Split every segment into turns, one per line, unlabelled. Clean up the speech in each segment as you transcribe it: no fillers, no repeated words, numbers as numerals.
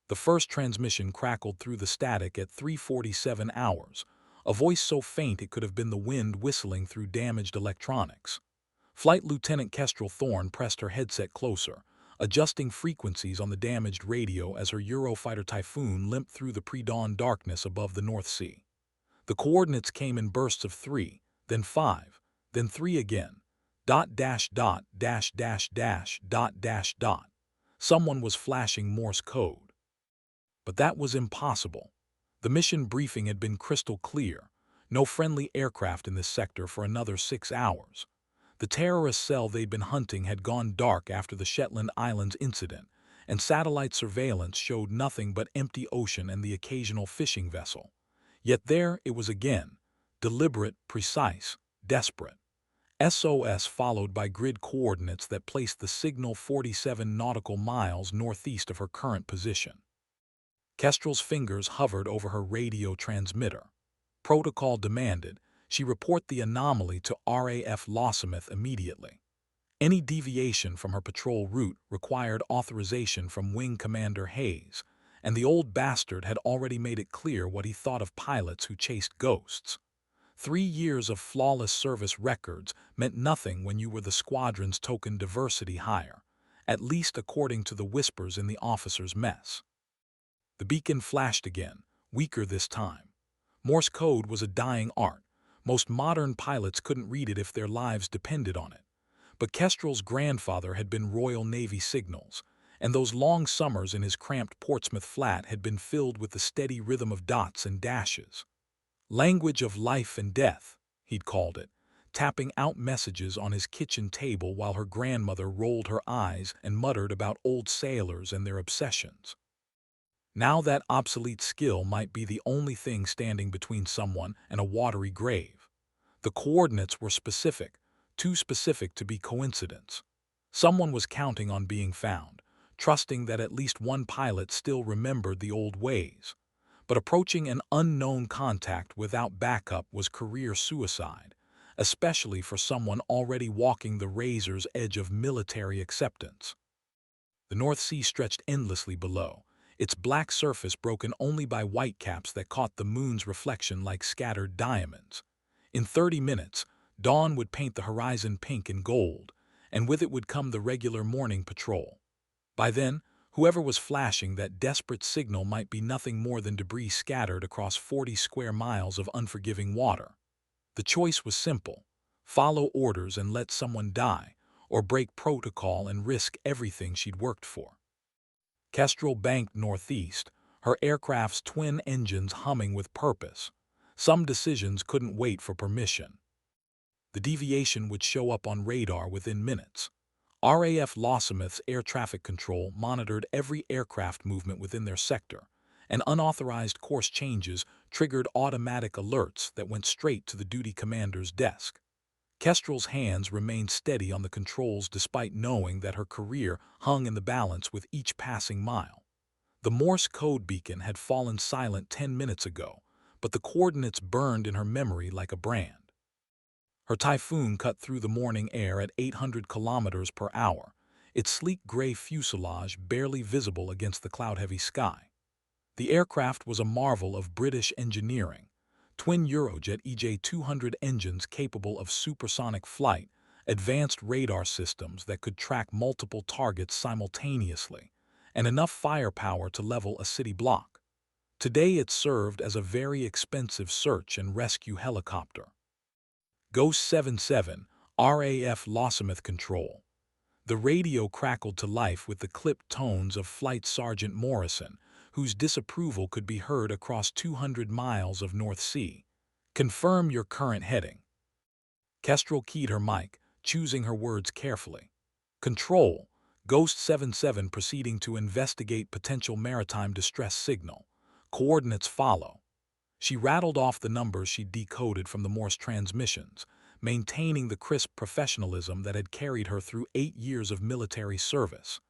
The first transmission crackled through the static at 3:47 hours, a voice so faint it could have been the wind whistling through damaged electronics. Flight Lieutenant Kestrel Thorne pressed her headset closer, adjusting frequencies on the damaged radio as her Eurofighter Typhoon limped through the pre-dawn darkness above the North Sea. The coordinates came in bursts of 3, then 5, then 3 again. Dot dash dot dash dash dash dot dash dot. Someone was flashing Morse code. But that was impossible. The mission briefing had been crystal clear. No friendly aircraft in this sector for another 6 hours. The terrorist cell they'd been hunting had gone dark after the Shetland Islands incident, and satellite surveillance showed nothing but empty ocean and the occasional fishing vessel. Yet there it was again, deliberate, precise, desperate. SOS followed by grid coordinates that placed the signal 47 nautical miles northeast of her current position. Kestrel's fingers hovered over her radio transmitter. Protocol demanded she report the anomaly to RAF Lossiemouth immediately. Any deviation from her patrol route required authorization from Wing Commander Hayes, and the old bastard had already made it clear what he thought of pilots who chased ghosts. 3 years of flawless service records meant nothing when you were the squadron's token diversity hire, at least according to the whispers in the officers' mess. The beacon flashed again, weaker this time. Morse code was a dying art. Most modern pilots couldn't read it if their lives depended on it. But Kestrel's grandfather had been Royal Navy signals, and those long summers in his cramped Portsmouth flat had been filled with the steady rhythm of dots and dashes. Language of life and death, he'd called it, tapping out messages on his kitchen table while her grandmother rolled her eyes and muttered about old sailors and their obsessions. Now that obsolete skill might be the only thing standing between someone and a watery grave. The coordinates were specific, too specific to be coincidence. Someone was counting on being found, trusting that at least one pilot still remembered the old ways. But approaching an unknown contact without backup was career suicide, especially for someone already walking the razor's edge of military acceptance. The North Sea stretched endlessly below, its black surface broken only by whitecaps that caught the moon's reflection like scattered diamonds. In 30 minutes, dawn would paint the horizon pink and gold, and with it would come the regular morning patrol. By then, whoever was flashing that desperate signal might be nothing more than debris scattered across 40 square miles of unforgiving water. The choice was simple: follow orders and let someone die, or break protocol and risk everything she'd worked for. Kestrel banked northeast, her aircraft's twin engines humming with purpose. Some decisions couldn't wait for permission. The deviation would show up on radar within minutes. RAF Lossiemouth's air traffic control monitored every aircraft movement within their sector, and unauthorized course changes triggered automatic alerts that went straight to the duty commander's desk. Kestrel's hands remained steady on the controls despite knowing that her career hung in the balance with each passing mile. The Morse code beacon had fallen silent 10 minutes ago, but the coordinates burned in her memory like a brand. Her Typhoon cut through the morning air at 800 kilometers per hour, its sleek gray fuselage barely visible against the cloud-heavy sky. The aircraft was a marvel of British engineering. Twin Eurojet EJ-200 engines capable of supersonic flight, advanced radar systems that could track multiple targets simultaneously, and enough firepower to level a city block. Today it served as a very expensive search and rescue helicopter. Ghost 77, RAF Lossiemouth Control. The radio crackled to life with the clipped tones of Flight Sergeant Morrison, whose disapproval could be heard across 200 miles of North Sea. Confirm your current heading. Kestrel keyed her mic, choosing her words carefully. Control, Ghost 77 proceeding to investigate potential maritime distress signal. Coordinates follow. She rattled off the numbers she'd decoded from the Morse transmissions, maintaining the crisp professionalism that had carried her through 8 years of military service.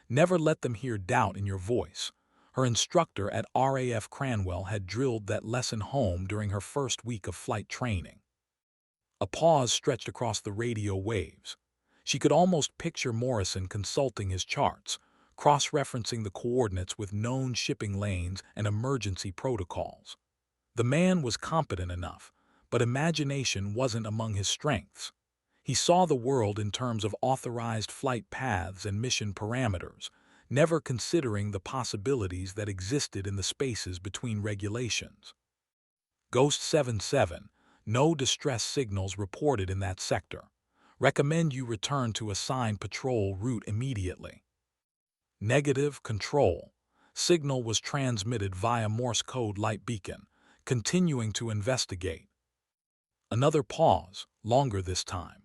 Never let them hear doubt in your voice. Her instructor at RAF Cranwell had drilled that lesson home during her first week of flight training. A pause stretched across the radio waves. She could almost picture Morrison consulting his charts, cross-referencing the coordinates with known shipping lanes and emergency protocols. The man was competent enough, but imagination wasn't among his strengths. He saw the world in terms of authorized flight paths and mission parameters, never considering the possibilities that existed in the spaces between regulations. Ghost 77, no distress signals reported in that sector. Recommend you return to assigned patrol route immediately. Negative control. Signal was transmitted via Morse code light beacon, continuing to investigate. Another pause, longer this time.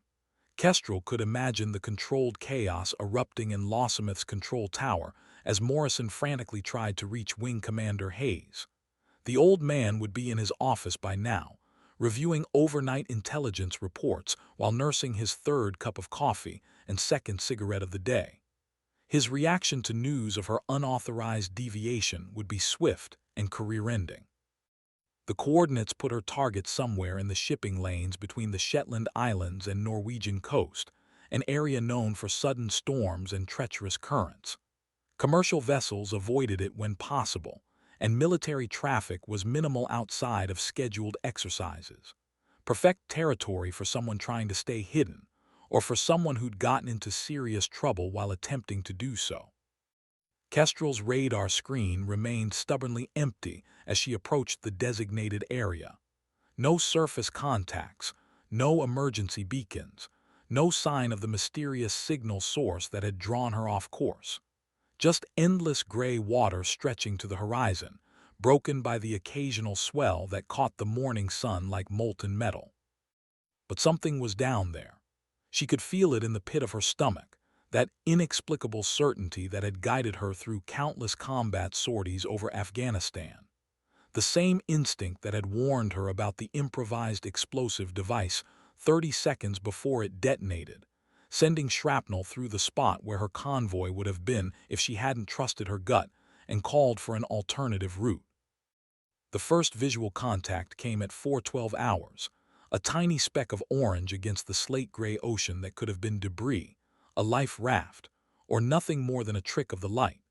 Kestrel could imagine the controlled chaos erupting in Lossometh's control tower as Morrison frantically tried to reach Wing Commander Hayes. The old man would be in his office by now, reviewing overnight intelligence reports while nursing his third cup of coffee and second cigarette of the day. His reaction to news of her unauthorized deviation would be swift and career-ending. The coordinates put her target somewhere in the shipping lanes between the Shetland Islands and Norwegian coast, an area known for sudden storms and treacherous currents. Commercial vessels avoided it when possible, and military traffic was minimal outside of scheduled exercises. Perfect territory for someone trying to stay hidden, or for someone who'd gotten into serious trouble while attempting to do so. Kestrel's radar screen remained stubbornly empty as she approached the designated area. No surface contacts, no emergency beacons, no sign of the mysterious signal source that had drawn her off course. Just endless gray water stretching to the horizon, broken by the occasional swell that caught the morning sun like molten metal. But something was down there. She could feel it in the pit of her stomach, that inexplicable certainty that had guided her through countless combat sorties over Afghanistan. The same instinct that had warned her about the improvised explosive device 30 seconds before it detonated, sending shrapnel through the spot where her convoy would have been if she hadn't trusted her gut and called for an alternative route. The first visual contact came at 4:12 hours, a tiny speck of orange against the slate-gray ocean that could have been debris, a life raft, or nothing more than a trick of the light.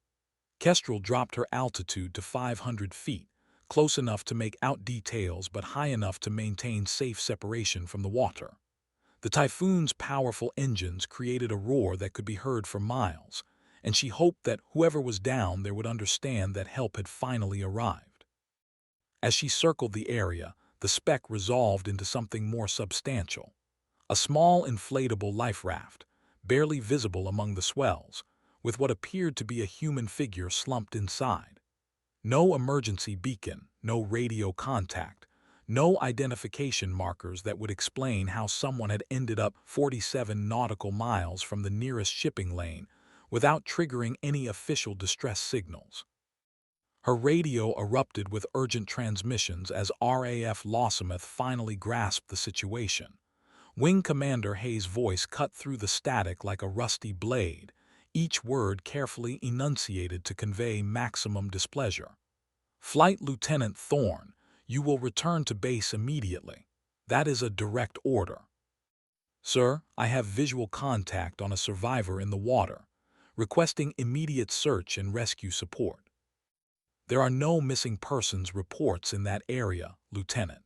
Kestrel dropped her altitude to 500 feet, close enough to make out details but high enough to maintain safe separation from the water. The Typhoon's powerful engines created a roar that could be heard for miles, and she hoped that whoever was down there would understand that help had finally arrived. As she circled the area, the speck resolved into something more substantial. A small inflatable life raft, barely visible among the swells, with what appeared to be a human figure slumped inside. No emergency beacon, no radio contact, no identification markers that would explain how someone had ended up 47 nautical miles from the nearest shipping lane without triggering any official distress signals. Her radio erupted with urgent transmissions as RAF Lossometh finally grasped the situation. Wing Commander Hayes' voice cut through the static like a rusty blade, each word carefully enunciated to convey maximum displeasure. Flight Lieutenant Thorne, you will return to base immediately. That is a direct order. Sir, I have visual contact on a survivor in the water, requesting immediate search and rescue support. There are no missing persons reports in that area, Lieutenant.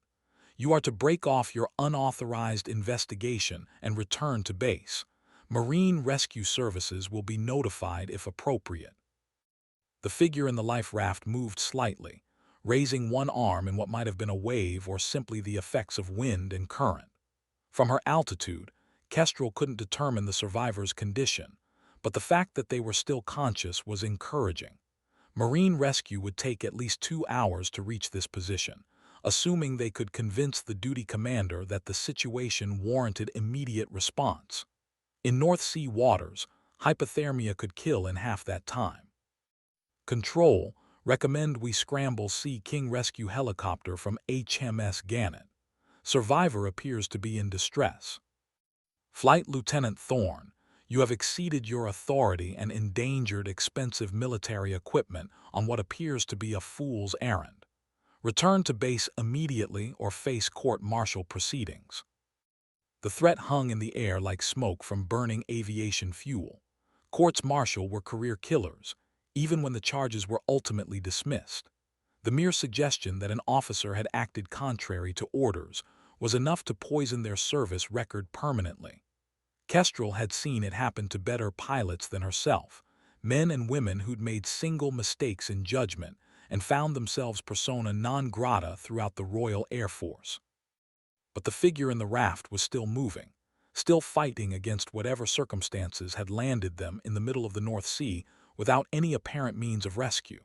You are to break off your unauthorized investigation and return to base. Marine Rescue Services will be notified if appropriate. The figure in the life raft moved slightly, raising one arm in what might have been a wave or simply the effects of wind and current. From her altitude, Kestrel couldn't determine the survivors' condition, but the fact that they were still conscious was encouraging. Marine rescue would take at least 2 hours to reach this position, assuming they could convince the duty commander that the situation warranted immediate response. In North Sea waters, hypothermia could kill in half that time. Control, recommend we scramble Sea King rescue helicopter from HMS Gannet. Survivor appears to be in distress. Flight Lieutenant Thorne, you have exceeded your authority and endangered expensive military equipment on what appears to be a fool's errand. Return to base immediately or face court-martial proceedings. The threat hung in the air like smoke from burning aviation fuel. Courts-martial were career killers, even when the charges were ultimately dismissed. The mere suggestion that an officer had acted contrary to orders was enough to poison their service record permanently. Kestrel had seen it happen to better pilots than herself, men and women who'd made single mistakes in judgment and found themselves persona non grata throughout the Royal Air Force. But the figure in the raft was still moving, still fighting against whatever circumstances had landed them in the middle of the North Sea without any apparent means of rescue.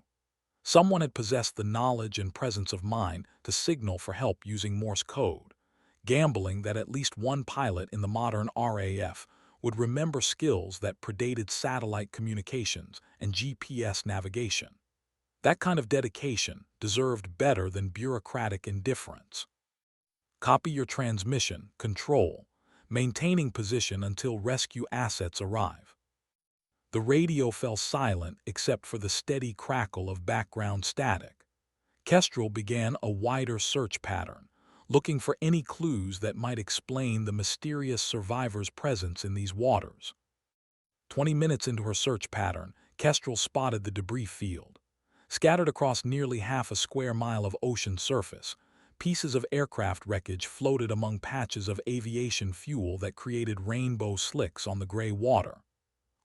Someone had possessed the knowledge and presence of mind to signal for help using Morse code, gambling that at least one pilot in the modern RAF would remember skills that predated satellite communications and GPS navigation. That kind of dedication deserved better than bureaucratic indifference. Copy your transmission, control, maintaining position until rescue assets arrive. The radio fell silent except for the steady crackle of background static. Kestrel began a wider search pattern, looking for any clues that might explain the mysterious survivor's presence in these waters. 20 minutes into her search pattern, Kestrel spotted the debris field. Scattered across nearly half a square mile of ocean surface, pieces of aircraft wreckage floated among patches of aviation fuel that created rainbow slicks on the gray water.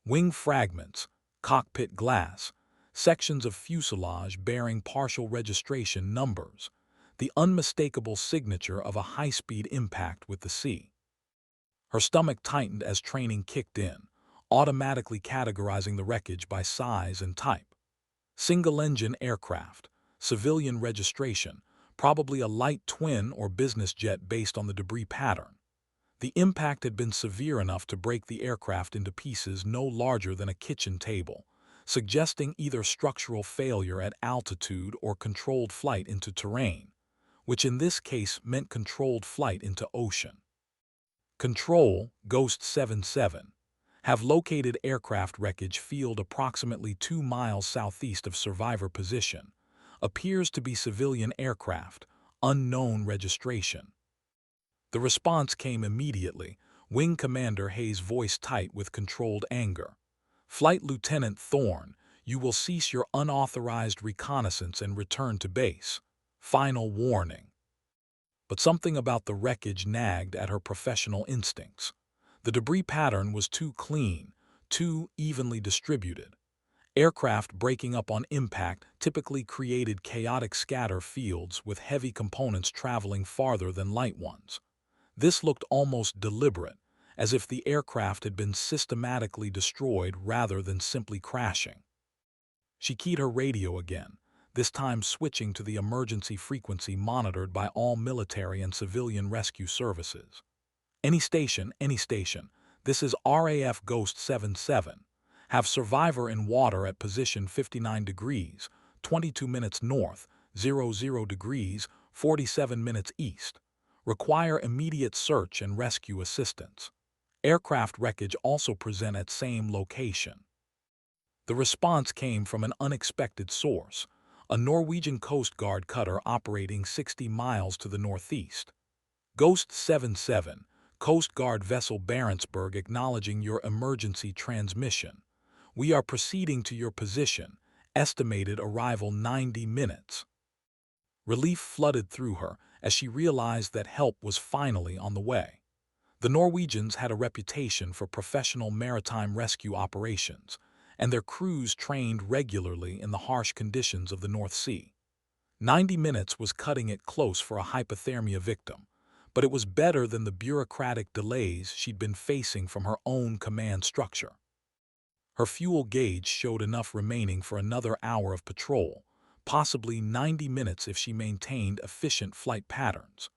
Wing fragments, cockpit glass, sections of fuselage bearing partial registration numbers, the unmistakable signature of a high-speed impact with the sea. Her stomach tightened as training kicked in, automatically categorizing the wreckage by size and type. Single-engine aircraft, civilian registration, probably a light twin or business jet based on the debris pattern. The impact had been severe enough to break the aircraft into pieces no larger than a kitchen table, suggesting either structural failure at altitude or controlled flight into terrain, which in this case meant controlled flight into ocean. Control, Ghost 77, have located aircraft wreckage field approximately 2 miles southeast of survivor position. Appears to be civilian aircraft, unknown registration. The response came immediately, Wing Commander Hayes' voice tight with controlled anger. Flight Lieutenant Thorne, you will cease your unauthorized reconnaissance and return to base. Final warning. But something about the wreckage nagged at her professional instincts. The debris pattern was too clean, too evenly distributed. Aircraft breaking up on impact typically created chaotic scatter fields with heavy components traveling farther than light ones. This looked almost deliberate, as if the aircraft had been systematically destroyed rather than simply crashing. She keyed her radio again, this time switching to the emergency frequency monitored by all military and civilian rescue services. Any station, this is RAF Ghost 77. Have survivor in water at position 59 degrees, 22 minutes north, 00 degrees, 47 minutes east. Require immediate search and rescue assistance. Aircraft wreckage also present at same location. The response came from an unexpected source, a Norwegian Coast Guard cutter operating 60 miles to the northeast. Ghost 77, Coast Guard vessel Barentsburg acknowledging your emergency transmission. We are proceeding to your position, estimated arrival 90 minutes. Relief flooded through her as she realized that help was finally on the way. The Norwegians had a reputation for professional maritime rescue operations, and their crews trained regularly in the harsh conditions of the North Sea. 90 minutes was cutting it close for a hypothermia victim, but it was better than the bureaucratic delays she'd been facing from her own command structure. Her fuel gauge showed enough remaining for another hour of patrol, possibly 90 minutes if she maintained efficient flight patterns.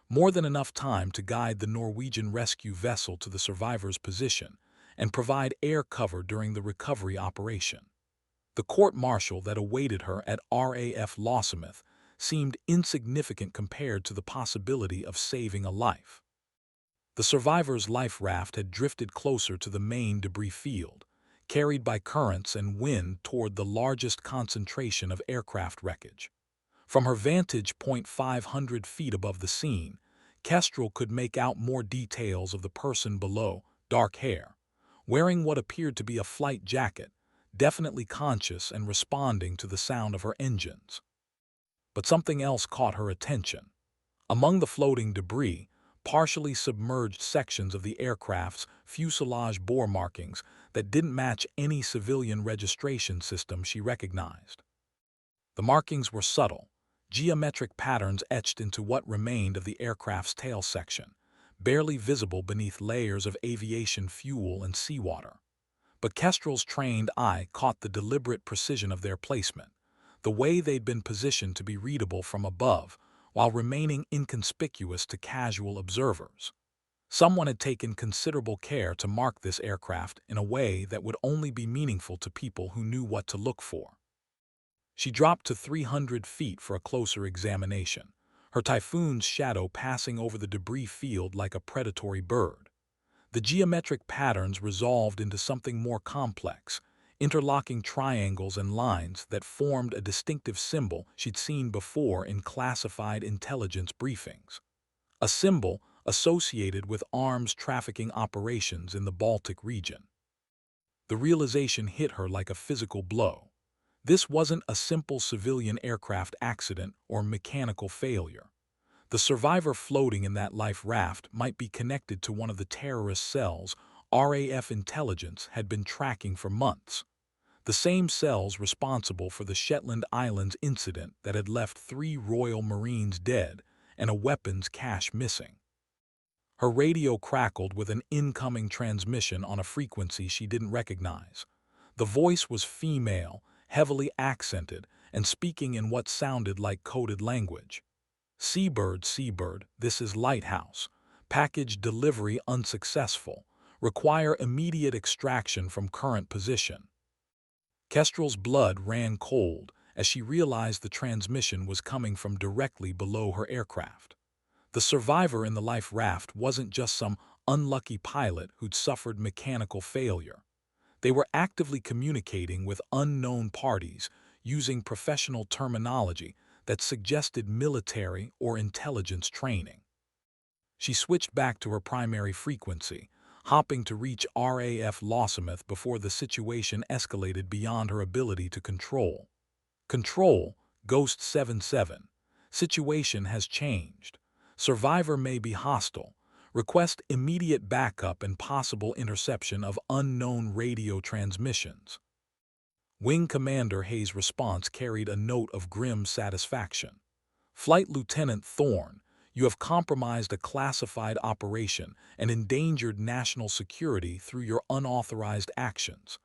More than enough time to guide the Norwegian rescue vessel to the survivor's position and provide air cover during the recovery operation. The court-martial that awaited her at RAF Lossiemouth seemed insignificant compared to the possibility of saving a life. The survivor's life raft had drifted closer to the main debris field, carried by currents and wind toward the largest concentration of aircraft wreckage. From her vantage point 500 feet above the scene, Kestrel could make out more details of the person below: dark hair, wearing what appeared to be a flight jacket, definitely conscious and responding to the sound of her engines. But something else caught her attention. Among the floating debris, partially submerged sections of the aircraft's fuselage bore markings that didn't match any civilian registration system she recognized. The markings were subtle, geometric patterns etched into what remained of the aircraft's tail section, barely visible beneath layers of aviation fuel and seawater. But Kestrel's trained eye caught the deliberate precision of their placement, the way they'd been positioned to be readable from above, while remaining inconspicuous to casual observers. Someone had taken considerable care to mark this aircraft in a way that would only be meaningful to people who knew what to look for. She dropped to 300 feet for a closer examination, her Typhoon's shadow passing over the debris field like a predatory bird. The geometric patterns resolved into something more complex, interlocking triangles and lines that formed a distinctive symbol she'd seen before in classified intelligence briefings. A symbol associated with arms trafficking operations in the Baltic region. The realization hit her like a physical blow. This wasn't a simple civilian aircraft accident or mechanical failure. The survivor floating in that life raft might be connected to one of the terrorist cells RAF intelligence had been tracking for months. The same cells responsible for the Shetland Islands incident that had left 3 Royal Marines dead and a weapons cache missing. Her radio crackled with an incoming transmission on a frequency she didn't recognize. The voice was female, heavily accented, and speaking in what sounded like coded language. Seabird, Seabird, this is Lighthouse. Package delivery unsuccessful. Require immediate extraction from current position. Kestrel's blood ran cold as she realized the transmission was coming from directly below her aircraft. The survivor in the life raft wasn't just some unlucky pilot who'd suffered mechanical failure. They were actively communicating with unknown parties using professional terminology that suggested military or intelligence training. She switched back to her primary frequency, hopping to reach RAF Lossiemouth before the situation escalated beyond her ability to control. Control, Ghost 77. Situation has changed. Survivor may be hostile. Request immediate backup and possible interception of unknown radio transmissions. Wing Commander Hayes' response carried a note of grim satisfaction. Flight Lieutenant Thorne, you have compromised a classified operation and endangered national security through your unauthorized actions.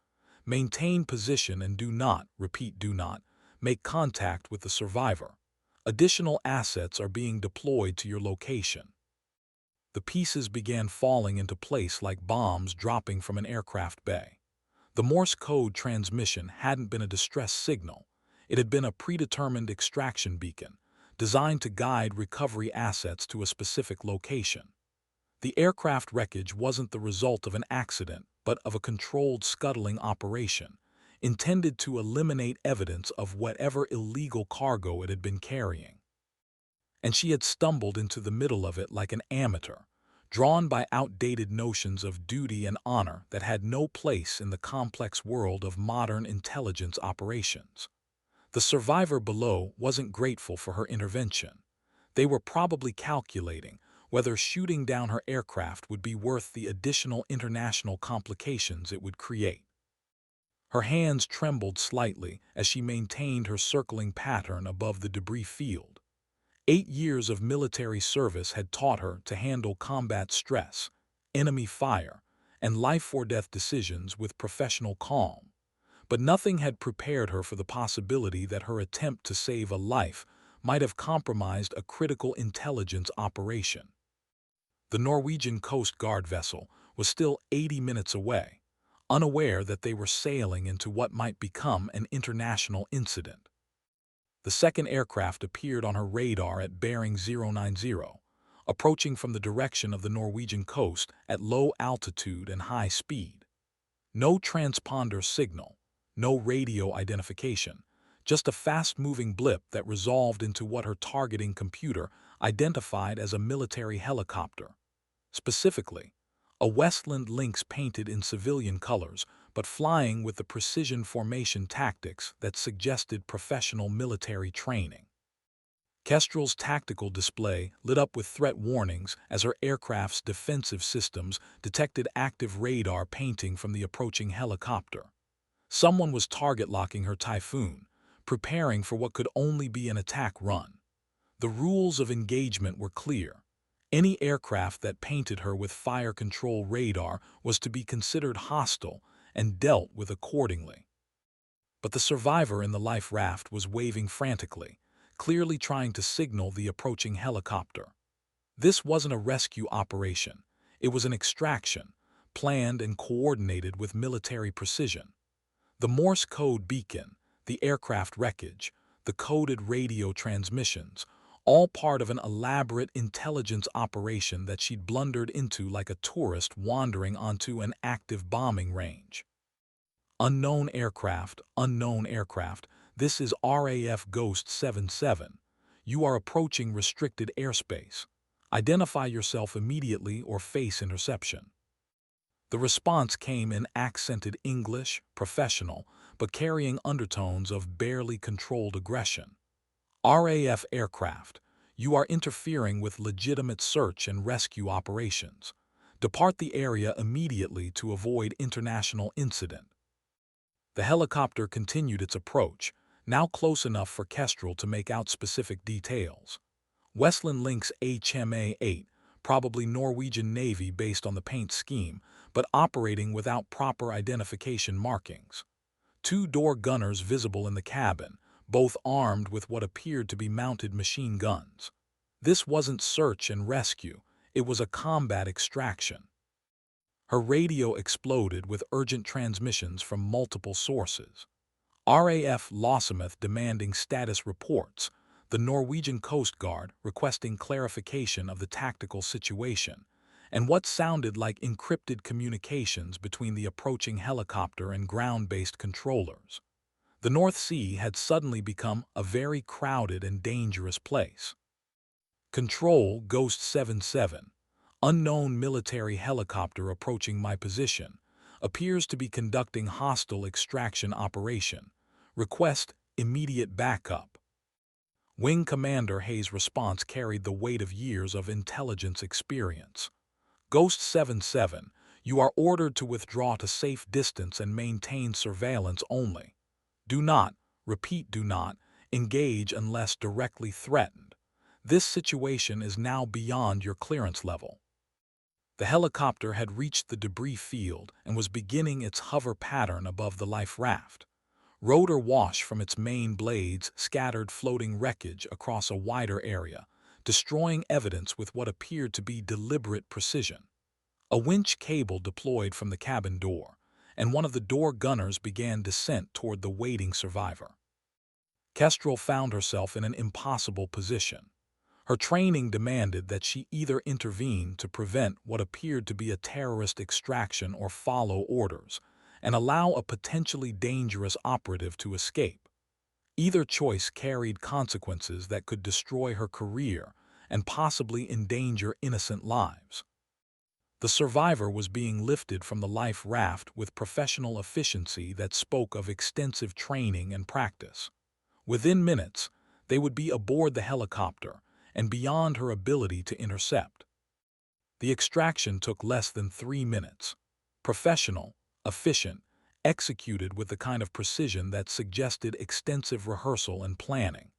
Maintain position and do not, repeat do not, make contact with the survivor. Additional assets are being deployed to your location. The pieces began falling into place like bombs dropping from an aircraft bay. The Morse code transmission hadn't been a distress signal. It had been a predetermined extraction beacon, designed to guide recovery assets to a specific location. The aircraft wreckage wasn't the result of an accident, but of a controlled scuttling operation, intended to eliminate evidence of whatever illegal cargo it had been carrying. And she had stumbled into the middle of it like an amateur, drawn by outdated notions of duty and honor that had no place in the complex world of modern intelligence operations. The survivor below wasn't grateful for her intervention. They were probably calculating whether shooting down her aircraft would be worth the additional international complications it would create. Her hands trembled slightly as she maintained her circling pattern above the debris field. 8 years of military service had taught her to handle combat stress, enemy fire, and life-or-death decisions with professional calm. But nothing had prepared her for the possibility that her attempt to save a life might have compromised a critical intelligence operation. The Norwegian Coast Guard vessel was still 80 minutes away, unaware that they were sailing into what might become an international incident. The second aircraft appeared on her radar at bearing 090, approaching from the direction of the Norwegian coast at low altitude and high speed. No transponder signal, no radio identification, just a fast-moving blip that resolved into what her targeting computer identified as a military helicopter. Specifically, A Westland Lynx painted in civilian colors, but flying with the precision formation tactics that suggested professional military training. Kestrel's tactical display lit up with threat warnings as her aircraft's defensive systems detected active radar painting from the approaching helicopter. Someone was target-locking her Typhoon, preparing for what could only be an attack run. The rules of engagement were clear. Any aircraft that painted her with fire control radar was to be considered hostile and dealt with accordingly. But the survivor in the life raft was waving frantically, clearly trying to signal the approaching helicopter. This wasn't a rescue operation. It was an extraction, planned and coordinated with military precision. The Morse code beacon, the aircraft wreckage, the coded radio transmissions, all part of an elaborate intelligence operation that she'd blundered into like a tourist wandering onto an active bombing range. Unknown aircraft, this is RAF Ghost 77. You are approaching restricted airspace. Identify yourself immediately or face interception. The response came in accented English, professional, but carrying undertones of barely controlled aggression. RAF aircraft, you are interfering with legitimate search and rescue operations. Depart the area immediately to avoid international incident. The helicopter continued its approach, now close enough for Kestrel to make out specific details. Westland Lynx HMA-8, probably Norwegian Navy based on the paint scheme, but operating without proper identification markings. Two door gunners visible in the cabin, both armed with what appeared to be mounted machine guns. This wasn't search and rescue, it was a combat extraction. Her radio exploded with urgent transmissions from multiple sources. RAF Lossiemouth demanding status reports, the Norwegian Coast Guard requesting clarification of the tactical situation, and what sounded like encrypted communications between the approaching helicopter and ground-based controllers. The North Sea had suddenly become a very crowded and dangerous place. Control Ghost 77. Unknown military helicopter approaching my position. Appears to be conducting hostile extraction operation. Request immediate backup. Wing Commander Hayes' response carried the weight of years of intelligence experience. Ghost 77, you are ordered to withdraw to safe distance and maintain surveillance only. Do not, repeat do not, engage unless directly threatened. This situation is now beyond your clearance level. The helicopter had reached the debris field and was beginning its hover pattern above the life raft. Rotor wash from its main blades scattered floating wreckage across a wider area, destroying evidence with what appeared to be deliberate precision. A winch cable deployed from the cabin door, and one of the door gunners began descent toward the waiting survivor. Kestrel found herself in an impossible position. Her training demanded that she either intervene to prevent what appeared to be a terrorist extraction or follow orders, and allow a potentially dangerous operative to escape. Either choice carried consequences that could destroy her career and possibly endanger innocent lives. The survivor was being lifted from the life raft with professional efficiency that spoke of extensive training and practice. Within minutes, they would be aboard the helicopter and beyond her ability to intercept. The extraction took less than 3 minutes. Professional, efficient, executed with the kind of precision that suggested extensive rehearsal and planning.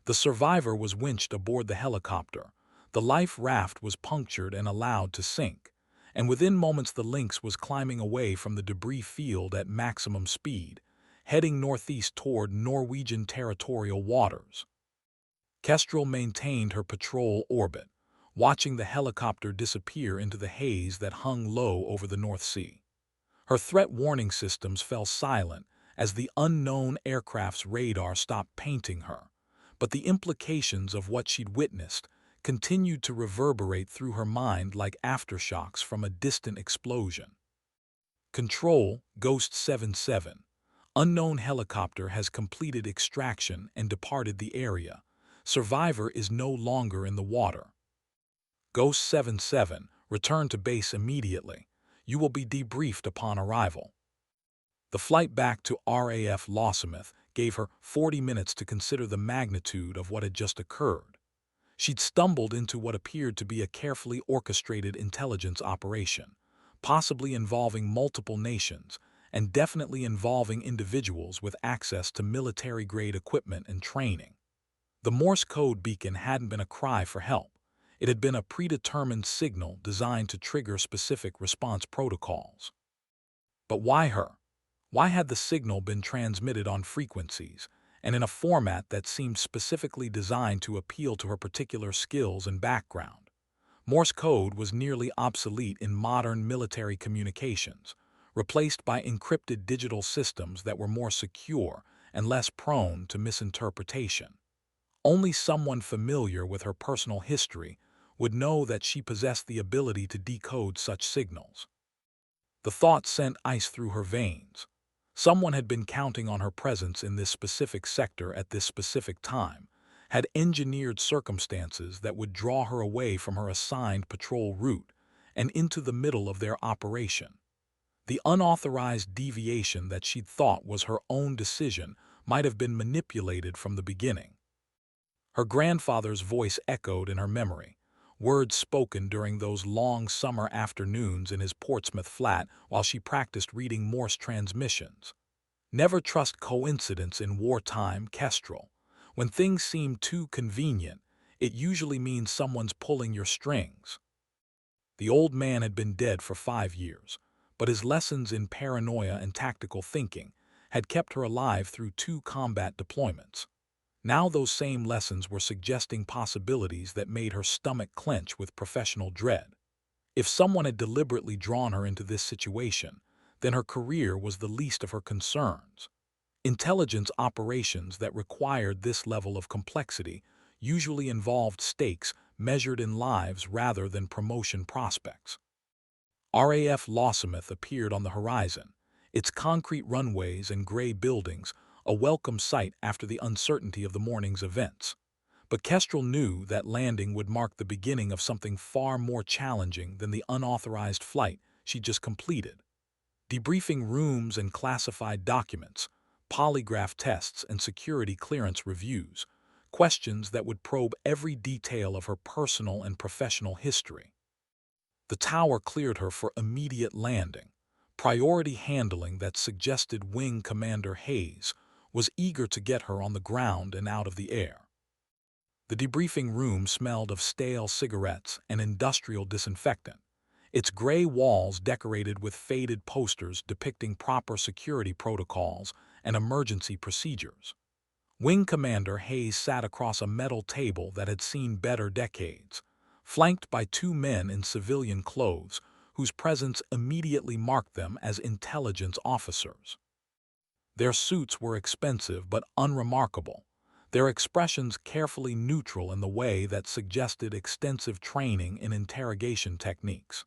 The survivor was winched aboard the helicopter. The life raft was punctured and allowed to sink, and within moments the Lynx was climbing away from the debris field at maximum speed, heading northeast toward Norwegian territorial waters. Kestrel maintained her patrol orbit, watching the helicopter disappear into the haze that hung low over the North Sea. Her threat warning systems fell silent as the unknown aircraft's radar stopped painting her, but the implications of what she'd witnessed continued to reverberate through her mind like aftershocks from a distant explosion. Control, Ghost 77. Unknown helicopter has completed extraction and departed the area. Survivor is no longer in the water. Ghost 77, Return to base immediately. You will be debriefed upon arrival. The flight back to RAF Lossiemouth gave her 40 minutes to consider the magnitude of what had just occurred. She'd stumbled into what appeared to be a carefully orchestrated intelligence operation, possibly involving multiple nations, and definitely involving individuals with access to military-grade equipment and training. The Morse code beacon hadn't been a cry for help. It had been a predetermined signal designed to trigger specific response protocols. But why her? Why had the signal been transmitted on frequencies, and in a format that seemed specifically designed to appeal to her particular skills and background? Morse code was nearly obsolete in modern military communications, replaced by encrypted digital systems that were more secure and less prone to misinterpretation. Only someone familiar with her personal history would know that she possessed the ability to decode such signals. The thought sent ice through her veins. Someone had been counting on her presence in this specific sector at this specific time, had engineered circumstances that would draw her away from her assigned patrol route and into the middle of their operation. The unauthorized deviation that she'd thought was her own decision might have been manipulated from the beginning. Her grandfather's voice echoed in her memory, words spoken during those long summer afternoons in his Portsmouth flat while she practiced reading Morse transmissions. Never trust coincidence in wartime, Kestrel. When things seem too convenient, it usually means someone's pulling your strings. The old man had been dead for 5 years, but his lessons in paranoia and tactical thinking had kept her alive through 2 combat deployments. Now those same lessons were suggesting possibilities that made her stomach clench with professional dread. If someone had deliberately drawn her into this situation, then her career was the least of her concerns. Intelligence operations that required this level of complexity usually involved stakes measured in lives rather than promotion prospects. RAF Lossiemouth appeared on the horizon, its concrete runways and gray buildings a welcome sight after the uncertainty of the morning's events. But Kestrel knew that landing would mark the beginning of something far more challenging than the unauthorized flight she just completed. Debriefing rooms and classified documents, polygraph tests and security clearance reviews, questions that would probe every detail of her personal and professional history. The tower cleared her for immediate landing. Priority handling that suggested Wing Commander Hayes was eager to get her on the ground and out of the air. The debriefing room smelled of stale cigarettes and industrial disinfectant, its gray walls decorated with faded posters depicting proper security protocols and emergency procedures. Wing Commander Hayes sat across a metal table that had seen better decades, flanked by 2 men in civilian clothes whose presence immediately marked them as intelligence officers. Their suits were expensive but unremarkable, their expressions carefully neutral in the way that suggested extensive training in interrogation techniques.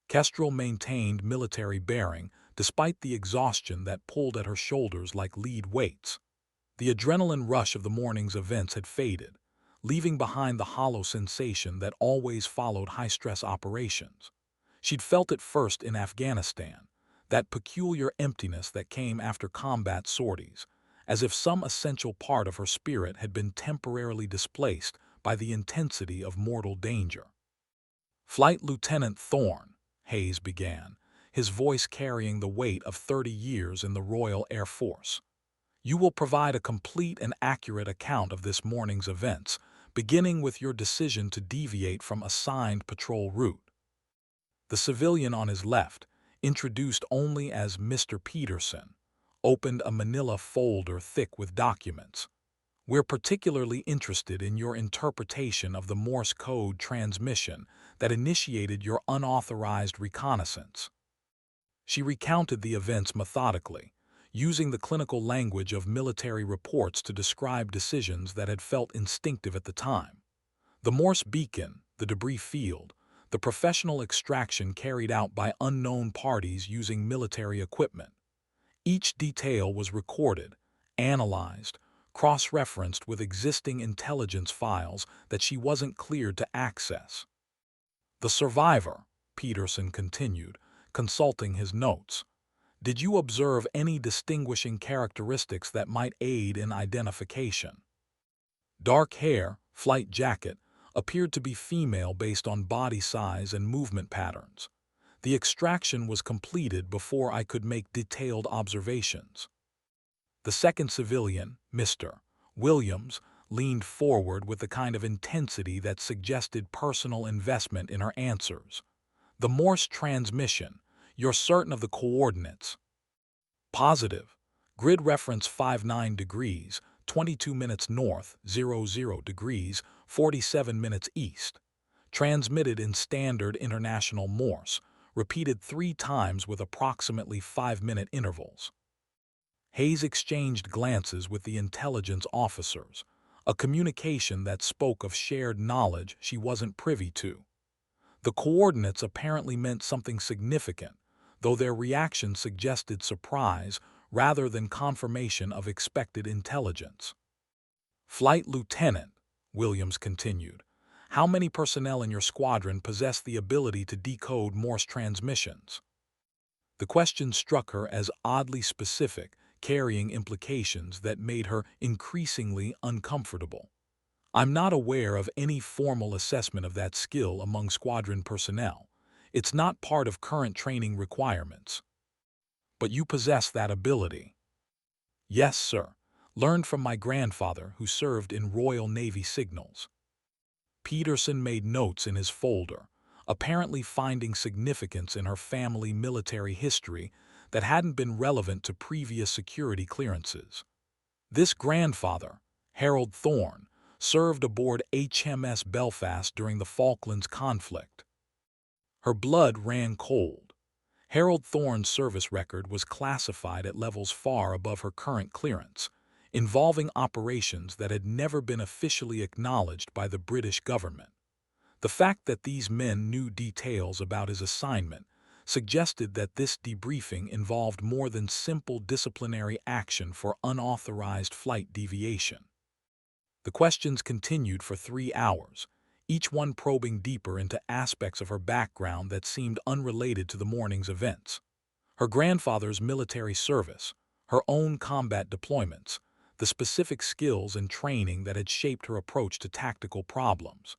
Kestrel maintained military bearing despite the exhaustion that pulled at her shoulders like lead weights. The adrenaline rush of the morning's events had faded, leaving behind the hollow sensation that always followed high-stress operations. She'd felt it first in Afghanistan, that peculiar emptiness that came after combat sorties, as if some essential part of her spirit had been temporarily displaced by the intensity of mortal danger. "Flight Lieutenant Thorne," Hayes began, his voice carrying the weight of 30 years in the Royal Air Force. "You will provide a complete and accurate account of this morning's events, beginning with your decision to deviate from assigned patrol route." The civilian on his left, introduced only as Mr. Peterson, opened a manila folder thick with documents. "We're particularly interested in your interpretation of the Morse code transmission that initiated your unauthorized reconnaissance." She recounted the events methodically, using the clinical language of military reports to describe decisions that had felt instinctive at the time. The Morse beacon, the debris field, the professional extraction carried out by unknown parties using military equipment. Each detail was recorded, analyzed, cross-referenced with existing intelligence files that she wasn't cleared to access. The survivor, Peterson continued, consulting his notes. Did you observe any distinguishing characteristics that might aid in identification? Dark hair, flight jacket, appeared to be female based on body size and movement patterns. The extraction was completed before I could make detailed observations. The second civilian, Mr. Williams, leaned forward with the kind of intensity that suggested personal investment in her answers. The Morse transmission. You're certain of the coordinates? Positive. Grid reference 59 degrees, 22 minutes north, 00 degrees, 47 minutes east. Transmitted in standard international Morse, repeated 3 times with approximately 5-minute intervals. Hayes exchanged glances with the intelligence officers, a communication that spoke of shared knowledge she wasn't privy to. The coordinates apparently meant something significant, though their reaction suggested surprise rather than confirmation of expected intelligence. Flight Lieutenant, Williams continued, how many personnel in your squadron possess the ability to decode Morse transmissions? The question struck her as oddly specific, carrying implications that made her increasingly uncomfortable. I'm not aware of any formal assessment of that skill among squadron personnel. It's not part of current training requirements. But you possess that ability. Yes, sir. Learned from my grandfather who served in Royal Navy signals. Peterson made notes in his folder, apparently finding significance in her family military history that hadn't been relevant to previous security clearances. This grandfather, Harold Thorne, served aboard HMS Belfast during the Falklands conflict. Her blood ran cold. Harold Thorne's service record was classified at levels far above her current clearance, involving operations that had never been officially acknowledged by the British government. The fact that these men knew details about his assignment suggested that this debriefing involved more than simple disciplinary action for unauthorized flight deviation. The questions continued for 3 hours, each one probing deeper into aspects of her background that seemed unrelated to the morning's events. Her grandfather's military service, her own combat deployments, the specific skills and training that had shaped her approach to tactical problems.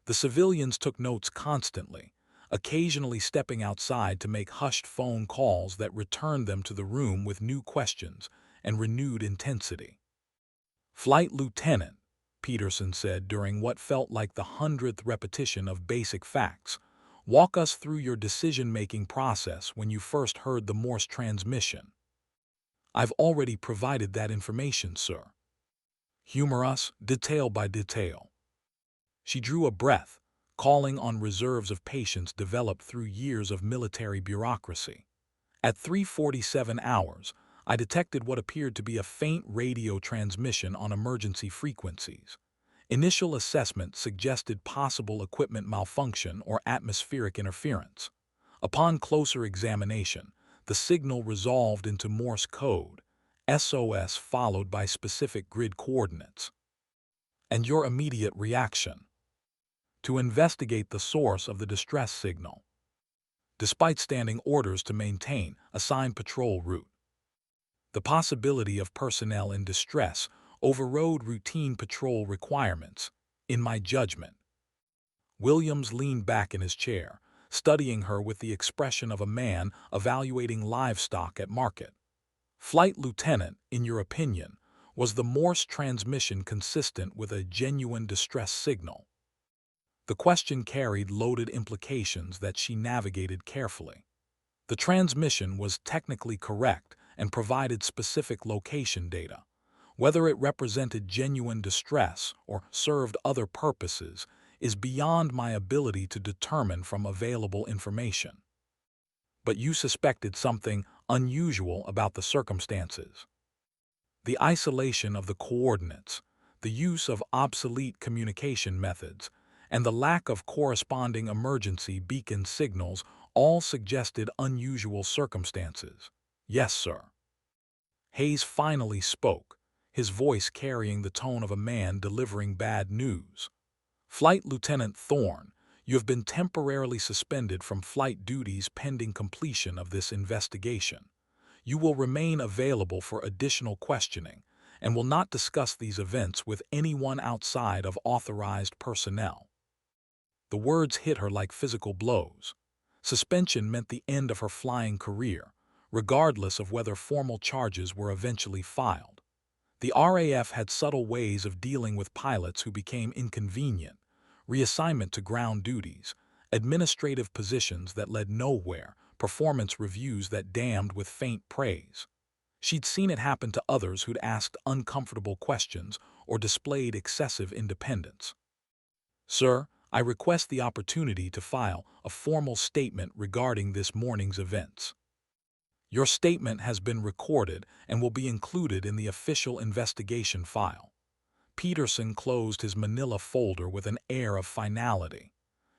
The civilians took notes constantly, occasionally stepping outside to make hushed phone calls that returned them to the room with new questions and renewed intensity. Flight Lieutenant, Peterson said during what felt like the 100th repetition of basic facts, walk us through your decision-making process when you first heard the Morse transmission. I've already provided that information, sir. Humor us, detail by detail. She drew a breath, calling on reserves of patience developed through years of military bureaucracy. At 3:47 hours, I detected what appeared to be a faint radio transmission on emergency frequencies. Initial assessment suggested possible equipment malfunction or atmospheric interference. Upon closer examination, the signal resolved into Morse code, SOS followed by specific grid coordinates. And your immediate reaction? To investigate the source of the distress signal. Despite standing orders to maintain assigned patrol route, the possibility of personnel in distress overrode routine patrol requirements, in my judgment. Williams leaned back in his chair, studying her with the expression of a man evaluating livestock at market. Flight Lieutenant, in your opinion, was the Morse transmission consistent with a genuine distress signal? The question carried loaded implications that she navigated carefully. The transmission was technically correct and provided specific location data. Whether it represented genuine distress or served other purposes is beyond my ability to determine from available information. But you suspected something unusual about the circumstances. The isolation of the coordinates, the use of obsolete communication methods, and the lack of corresponding emergency beacon signals all suggested unusual circumstances. Yes, sir. Hayes finally spoke, his voice carrying the tone of a man delivering bad news. Flight Lieutenant Thorne, You have been temporarily suspended from flight duties pending completion of this investigation. You will remain available for additional questioning and will not discuss these events with anyone outside of authorized personnel. The words hit her like physical blows. Suspension meant the end of her flying career, regardless of whether formal charges were eventually filed. The RAF had subtle ways of dealing with pilots who became inconvenient: reassignment to ground duties, administrative positions that led nowhere, performance reviews that damned with faint praise. She'd seen it happen to others who'd asked uncomfortable questions or displayed excessive independence. "Sir, I request the opportunity to file a formal statement regarding this morning's events. Your statement has been recorded and will be included in the official investigation file." Peterson closed his manila folder with an air of finality.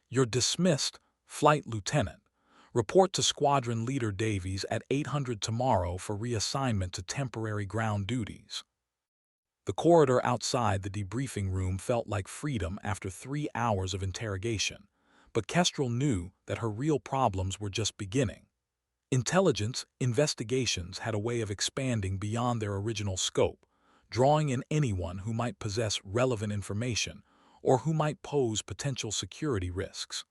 "You're dismissed, Flight Lieutenant. Report to Squadron Leader Davies at 800 tomorrow for reassignment to temporary ground duties." The corridor outside the debriefing room felt like freedom after 3 hours of interrogation, but Kestrel knew that her real problems were just beginning. Intelligence investigations had a way of expanding beyond their original scope, drawing in anyone who might possess relevant information or who might pose potential security risks.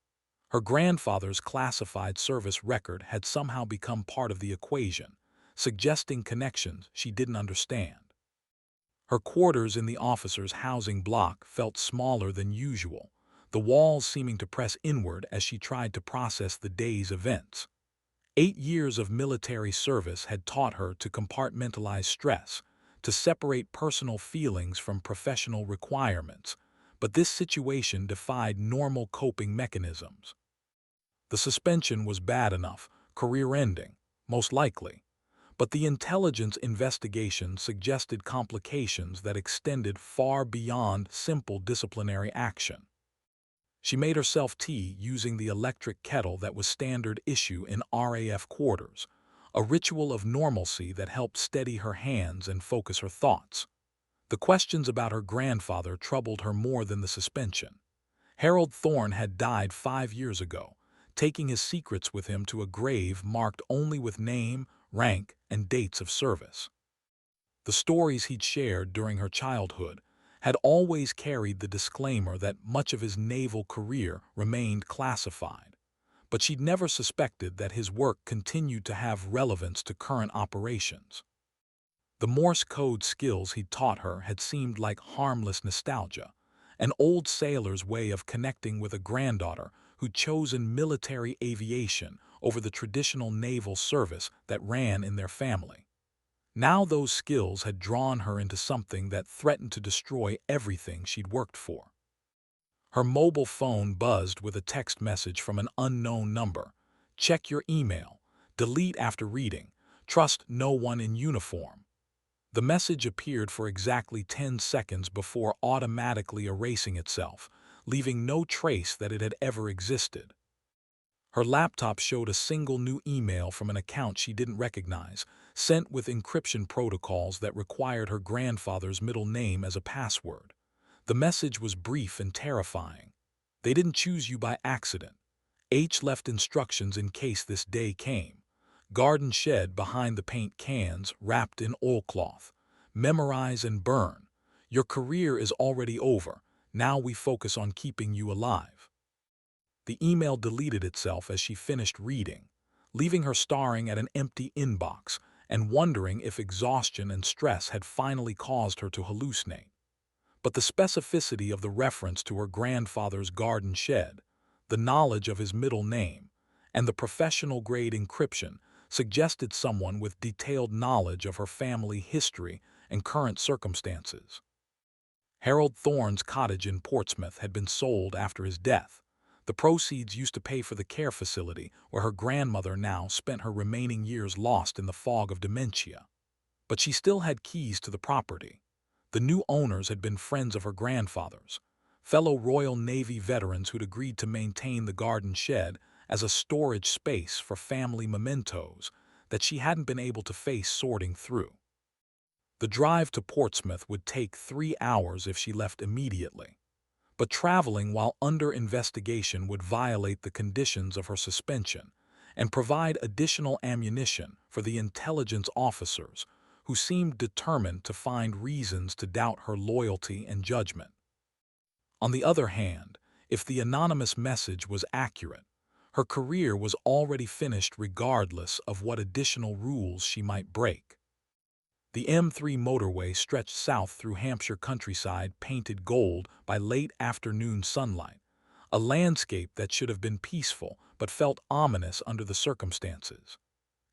Her grandfather's classified service record had somehow become part of the equation, suggesting connections she didn't understand. Her quarters in the officers' housing block felt smaller than usual, the walls seeming to press inward as she tried to process the day's events. 8 years of military service had taught her to compartmentalize stress, to separate personal feelings from professional requirements, but this situation defied normal coping mechanisms. The suspension was bad enough, career-ending, most likely, but the intelligence investigation suggested complications that extended far beyond simple disciplinary action. She made herself tea using the electric kettle that was standard issue in RAF quarters, a ritual of normalcy that helped steady her hands and focus her thoughts. The questions about her grandfather troubled her more than the suspension. Harold Thorne had died 5 years ago, taking his secrets with him to a grave marked only with name, rank, and dates of service. The stories he'd shared during her childhood had always carried the disclaimer that much of his naval career remained classified, but she'd never suspected that his work continued to have relevance to current operations. The Morse code skills he'd taught her had seemed like harmless nostalgia, an old sailor's way of connecting with a granddaughter who'd chosen military aviation over the traditional naval service that ran in their family. Now those skills had drawn her into something that threatened to destroy everything she'd worked for. Her mobile phone buzzed with a text message from an unknown number. "Check your email. Delete after reading. Trust no one in uniform." The message appeared for exactly 10 seconds before automatically erasing itself, leaving no trace that it had ever existed. Her laptop showed a single new email from an account she didn't recognize, sent with encryption protocols that required her grandfather's middle name as a password. The message was brief and terrifying. "They didn't choose you by accident. H left instructions in case this day came. Garden shed behind the paint cans wrapped in oilcloth. Memorize and burn. Your career is already over. Now we focus on keeping you alive." The email deleted itself as she finished reading, leaving her staring at an empty inbox and wondering if exhaustion and stress had finally caused her to hallucinate. But the specificity of the reference to her grandfather's garden shed, the knowledge of his middle name, and the professional-grade encryption suggested someone with detailed knowledge of her family history and current circumstances. Harold Thorne's cottage in Portsmouth had been sold after his death. The proceeds used to pay for the care facility where her grandmother now spent her remaining years lost in the fog of dementia. But she still had keys to the property. The new owners had been friends of her grandfather's, fellow Royal Navy veterans who'd agreed to maintain the garden shed as a storage space for family mementos that she hadn't been able to face sorting through. The drive to Portsmouth would take 3 hours if she left immediately. but traveling while under investigation would violate the conditions of her suspension and provide additional ammunition for the intelligence officers who seemed determined to find reasons to doubt her loyalty and judgment. On the other hand, if the anonymous message was accurate, her career was already finished regardless of what additional rules she might break. The M3 motorway stretched south through Hampshire countryside painted gold by late afternoon sunlight, a landscape that should have been peaceful but felt ominous under the circumstances.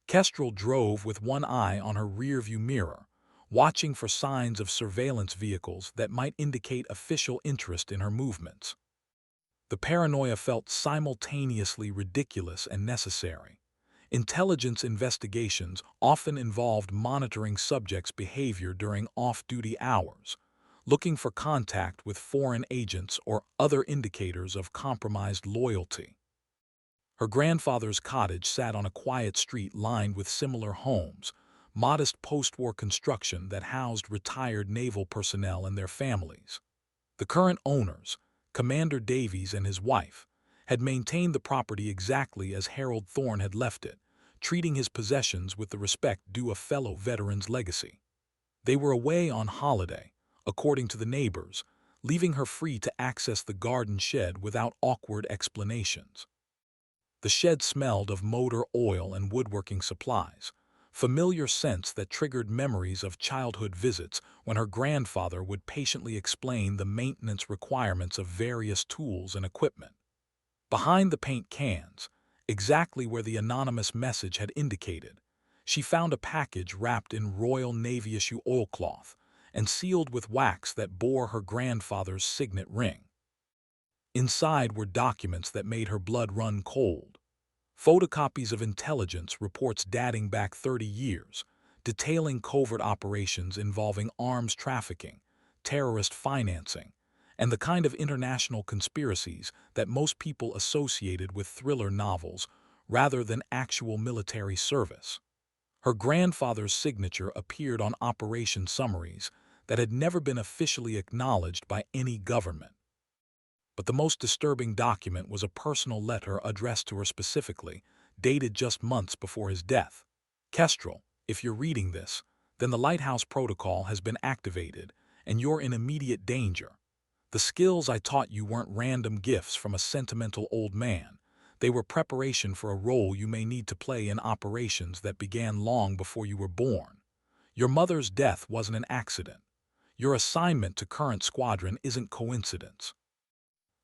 Kestrel drove with one eye on her rearview mirror, watching for signs of surveillance vehicles that might indicate official interest in her movements. The paranoia felt simultaneously ridiculous and necessary. Intelligence investigations often involved monitoring subjects' behavior during off-duty hours, looking for contact with foreign agents or other indicators of compromised loyalty. Her grandfather's cottage sat on a quiet street lined with similar homes, modest post-war construction that housed retired naval personnel and their families. The current owners, Commander Davies and his wife, had maintained the property exactly as Harold Thorne had left it, treating his possessions with the respect due a fellow veteran's legacy. They were away on holiday, according to the neighbors, leaving her free to access the garden shed without awkward explanations. The shed smelled of motor oil and woodworking supplies, familiar scents that triggered memories of childhood visits when her grandfather would patiently explain the maintenance requirements of various tools and equipment. Behind the paint cans, exactly where the anonymous message had indicated, she found a package wrapped in Royal Navy issue oilcloth and sealed with wax that bore her grandfather's signet ring. Inside were documents that made her blood run cold. Photocopies of intelligence reports dating back 30 years, detailing covert operations involving arms trafficking, terrorist financing, and the kind of international conspiracies that most people associated with thriller novels rather than actual military service. Her grandfather's signature appeared on operation summaries that had never been officially acknowledged by any government. But the most disturbing document was a personal letter addressed to her specifically, dated just months before his death. Kestrel, if you're reading this, then the Lighthouse Protocol has been activated, and you're in immediate danger. The skills I taught you weren't random gifts from a sentimental old man. They were preparation for a role you may need to play in operations that began long before you were born. Your mother's death wasn't an accident. Your assignment to current squadron isn't coincidence.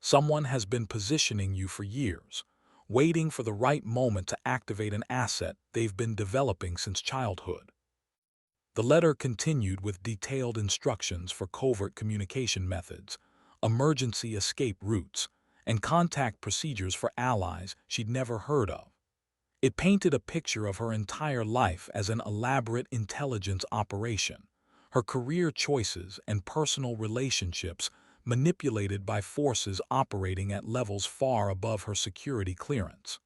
Someone has been positioning you for years, waiting for the right moment to activate an asset they've been developing since childhood. The letter continued with detailed instructions for covert communication methods, emergency escape routes, and contact procedures for allies she'd never heard of. It painted a picture of her entire life as an elaborate intelligence operation, her career choices and personal relationships manipulated by forces operating at levels far above her security clearance.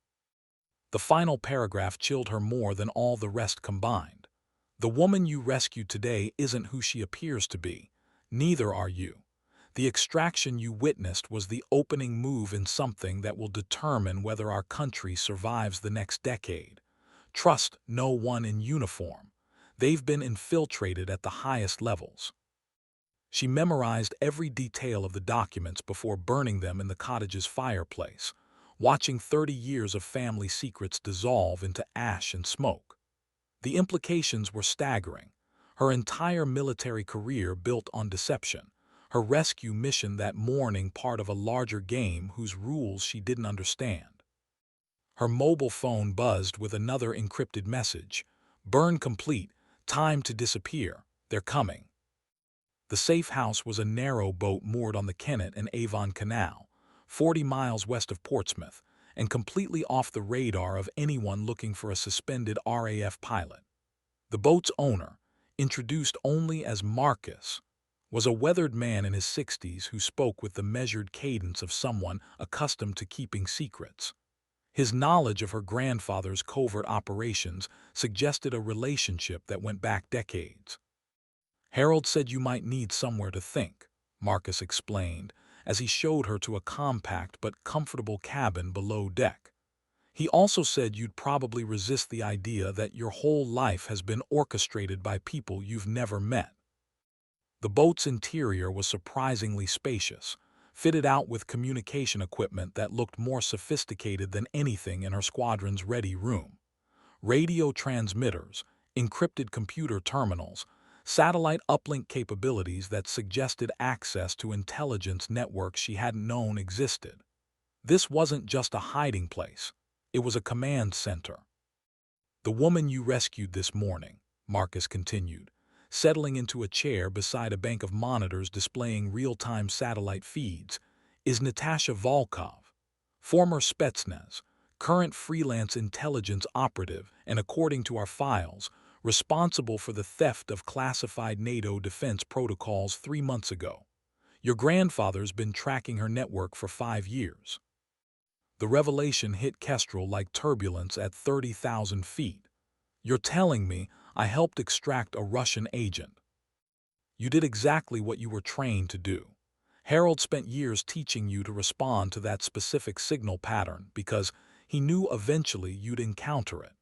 The final paragraph chilled her more than all the rest combined. The woman you rescued today isn't who she appears to be. Neither are you. The extraction you witnessed was the opening move in something that will determine whether our country survives the next decade. Trust no one in uniform. They've been infiltrated at the highest levels. She memorized every detail of the documents before burning them in the cottage's fireplace, watching 30 years of family secrets dissolve into ash and smoke. The implications were staggering. Her entire military career built on deception, her rescue mission that morning part of a larger game whose rules she didn't understand. Her mobile phone buzzed with another encrypted message. Burn complete, time to disappear, they're coming. The safe house was a narrow boat moored on the Kennet and Avon Canal, 40 miles west of Portsmouth, and completely off the radar of anyone looking for a suspended RAF pilot. The boat's owner, introduced only as Marcus, was a weathered man in his 60s who spoke with the measured cadence of someone accustomed to keeping secrets. His knowledge of her grandfather's covert operations suggested a relationship that went back decades. Harold said you might need somewhere to think, Marcus explained, as he showed her to a compact but comfortable cabin below deck. He also said you'd probably resist the idea that your whole life has been orchestrated by people you've never met. The boat's interior was surprisingly spacious, fitted out with communication equipment that looked more sophisticated than anything in her squadron's ready room. Radio transmitters, encrypted computer terminals, satellite uplink capabilities that suggested access to intelligence networks she hadn't known existed. This wasn't just a hiding place, it was a command center. "The woman you rescued this morning," Marcus continued, settling into a chair beside a bank of monitors displaying real-time satellite feeds, "is Natasha Volkov, former Spetsnaz, current freelance intelligence operative, and according to our files, responsible for the theft of classified NATO defense protocols 3 months ago. Your grandfather's been tracking her network for 5 years." The revelation hit Kestrel like turbulence at 30,000 feet. "You're telling me I helped extract a Russian agent?" "You did exactly what you were trained to do. Harold spent years teaching you to respond to that specific signal pattern because he knew eventually you'd encounter it.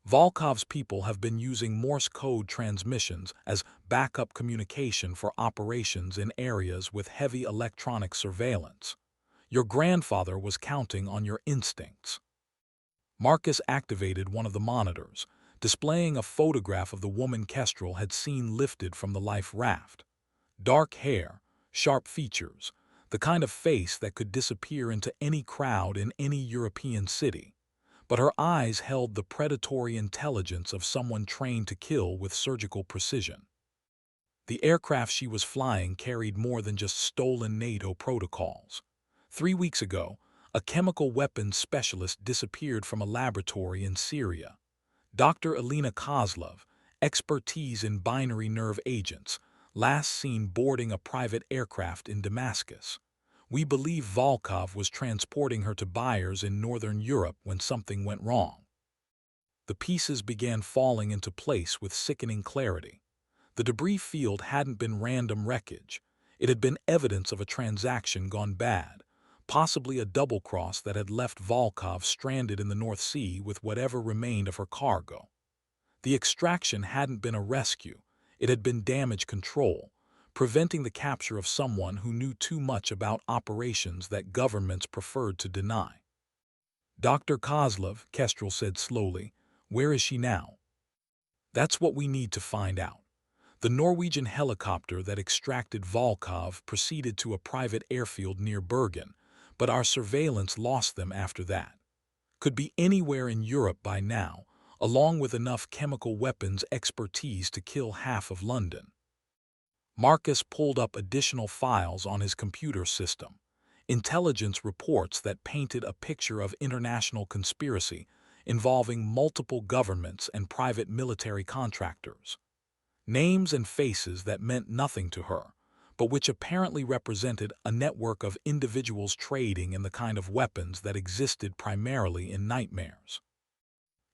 Volkov's people have been using Morse code transmissions as backup communication for operations in areas with heavy electronic surveillance. Your grandfather was counting on your instincts." Marcus activated one of the monitors, displaying a photograph of the woman Kestrel had seen lifted from the life raft. Dark hair, sharp features, the kind of face that could disappear into any crowd in any European city. But her eyes held the predatory intelligence of someone trained to kill with surgical precision. The aircraft she was flying carried more than just stolen NATO protocols. 3 weeks ago, a chemical weapons specialist disappeared from a laboratory in Syria. Dr. Alina Kozlov, expertise in binary nerve agents, last seen boarding a private aircraft in Damascus. We believe Volkov was transporting her to buyers in Northern Europe when something went wrong. The pieces began falling into place with sickening clarity. The debris field hadn't been random wreckage. It had been evidence of a transaction gone bad, possibly a double-cross that had left Volkov stranded in the North Sea with whatever remained of her cargo. The extraction hadn't been a rescue, it had been damage control, preventing the capture of someone who knew too much about operations that governments preferred to deny. "Dr. Kozlov," Kestrel said slowly, "where is she now?" "That's what we need to find out. The Norwegian helicopter that extracted Volkov proceeded to a private airfield near Bergen, but our surveillance lost them after that. Could be anywhere in Europe by now, along with enough chemical weapons expertise to kill half of London." Marcus pulled up additional files on his computer system, intelligence reports that painted a picture of international conspiracy involving multiple governments and private military contractors. Names and faces that meant nothing to her, but which apparently represented a network of individuals trading in the kind of weapons that existed primarily in nightmares.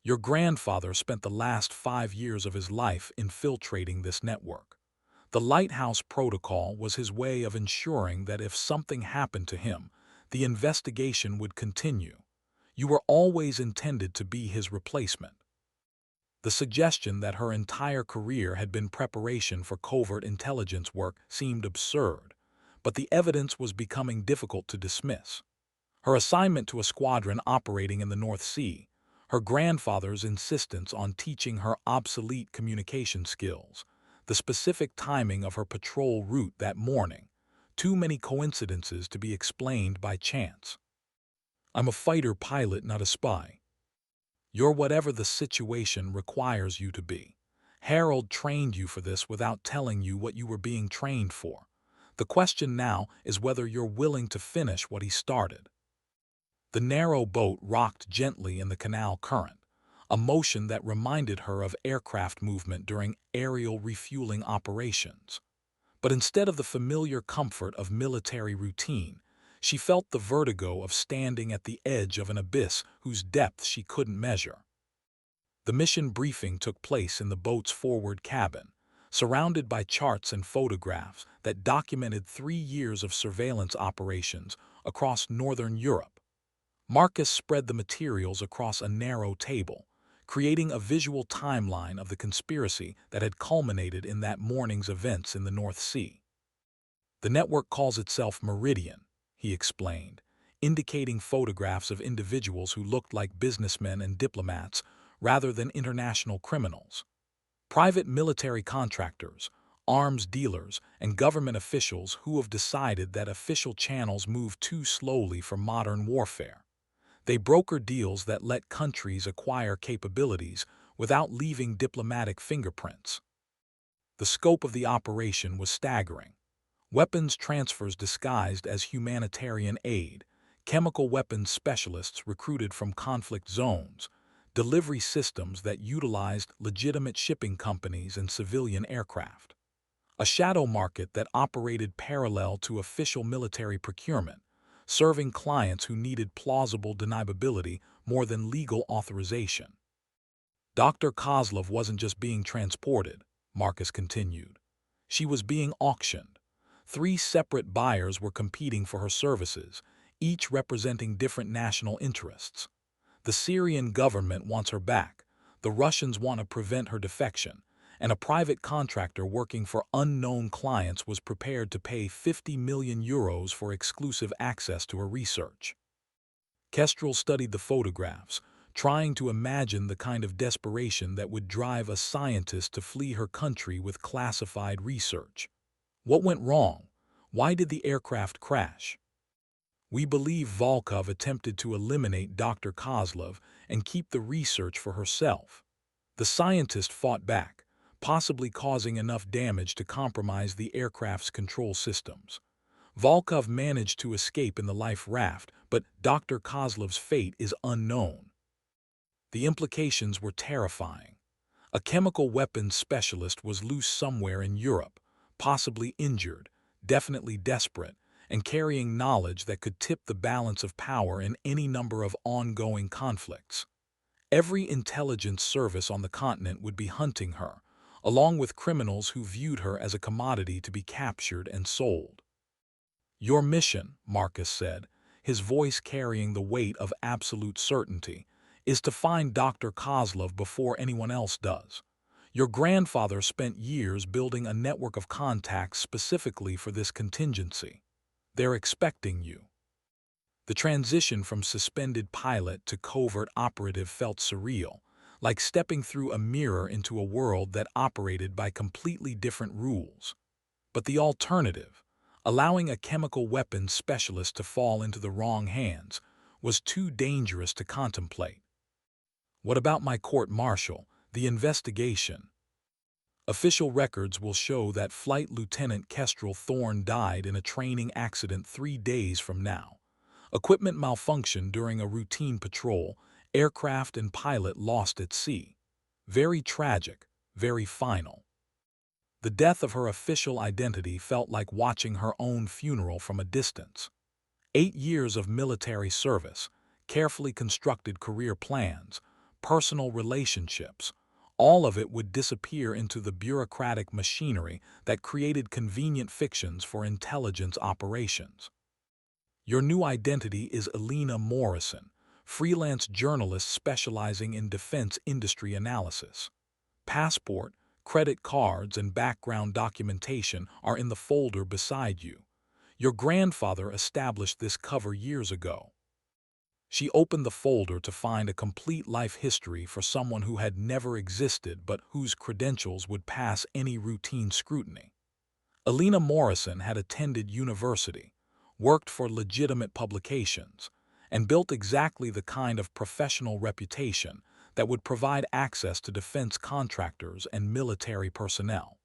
Your grandfather spent the last 5 years of his life infiltrating this network. The Lighthouse Protocol was his way of ensuring that if something happened to him, the investigation would continue. You were always intended to be his replacement. The suggestion that her entire career had been preparation for covert intelligence work seemed absurd, but the evidence was becoming difficult to dismiss. Her assignment to a squadron operating in the North Sea, her grandfather's insistence on teaching her obsolete communication skills, the specific timing of her patrol route that morning, too many coincidences to be explained by chance. "I'm a fighter pilot, not a spy. You're whatever the situation requires you to be. Harold trained you for this without telling you what you were being trained for. The question now is whether you're willing to finish what he started." The narrow boat rocked gently in the canal current, a motion that reminded her of aircraft movement during aerial refueling operations. But instead of the familiar comfort of military routine, she felt the vertigo of standing at the edge of an abyss whose depth she couldn't measure. The mission briefing took place in the boat's forward cabin, surrounded by charts and photographs that documented 3 years of surveillance operations across northern Europe. Marcus spread the materials across a narrow table, creating a visual timeline of the conspiracy that had culminated in that morning's events in the North Sea. "The network calls itself Meridian," he explained, indicating photographs of individuals who looked like businessmen and diplomats rather than international criminals. Private military contractors, arms dealers, and government officials who have decided that official channels move too slowly for modern warfare. They broker deals that let countries acquire capabilities without leaving diplomatic fingerprints. The scope of the operation was staggering. Weapons transfers disguised as humanitarian aid, chemical weapons specialists recruited from conflict zones, delivery systems that utilized legitimate shipping companies and civilian aircraft. A shadow market that operated parallel to official military procurement, serving clients who needed plausible deniability more than legal authorization. Dr. Kozlov wasn't just being transported, Marcus continued. She was being auctioned. 3 separate buyers were competing for her services, each representing different national interests. The Syrian government wants her back, the Russians want to prevent her defection, and a private contractor working for unknown clients was prepared to pay 50 million euros for exclusive access to her research. Kestrel studied the photographs, trying to imagine the kind of desperation that would drive a scientist to flee her country with classified research. What went wrong? Why did the aircraft crash? "We believe Volkov attempted to eliminate Dr. Kozlov and keep the research for herself. The scientist fought back, possibly causing enough damage to compromise the aircraft's control systems. Volkov managed to escape in the life raft, but Dr. Kozlov's fate is unknown." The implications were terrifying. A chemical weapons specialist was loose somewhere in Europe, possibly injured, definitely desperate, and carrying knowledge that could tip the balance of power in any number of ongoing conflicts. Every intelligence service on the continent would be hunting her, along with criminals who viewed her as a commodity to be captured and sold. "Your mission," Marcus said, his voice carrying the weight of absolute certainty, "is to find Dr. Kozlov before anyone else does. Your grandfather spent years building a network of contacts specifically for this contingency. They're expecting you." The transition from suspended pilot to covert operative felt surreal, like stepping through a mirror into a world that operated by completely different rules. But the alternative, allowing a chemical weapons specialist to fall into the wrong hands, was too dangerous to contemplate. "What about my court-martial, the investigation?" "Official records will show that Flight Lieutenant Kestrel Thorne died in a training accident 3 days from now. Equipment malfunction during a routine patrol, aircraft and pilot lost at sea. Very tragic, very final." The death of her official identity felt like watching her own funeral from a distance. 8 years of military service, carefully constructed career plans, personal relationships, all of it would disappear into the bureaucratic machinery that created convenient fictions for intelligence operations. "Your new identity is Elena Morrison, freelance journalist specializing in defense industry analysis. Passport, credit cards, and background documentation are in the folder beside you. Your grandfather established this cover years ago." She opened the folder to find a complete life history for someone who had never existed but whose credentials would pass any routine scrutiny. Elena Morrison had attended university, worked for legitimate publications, and built exactly the kind of professional reputation that would provide access to defense contractors and military personnel.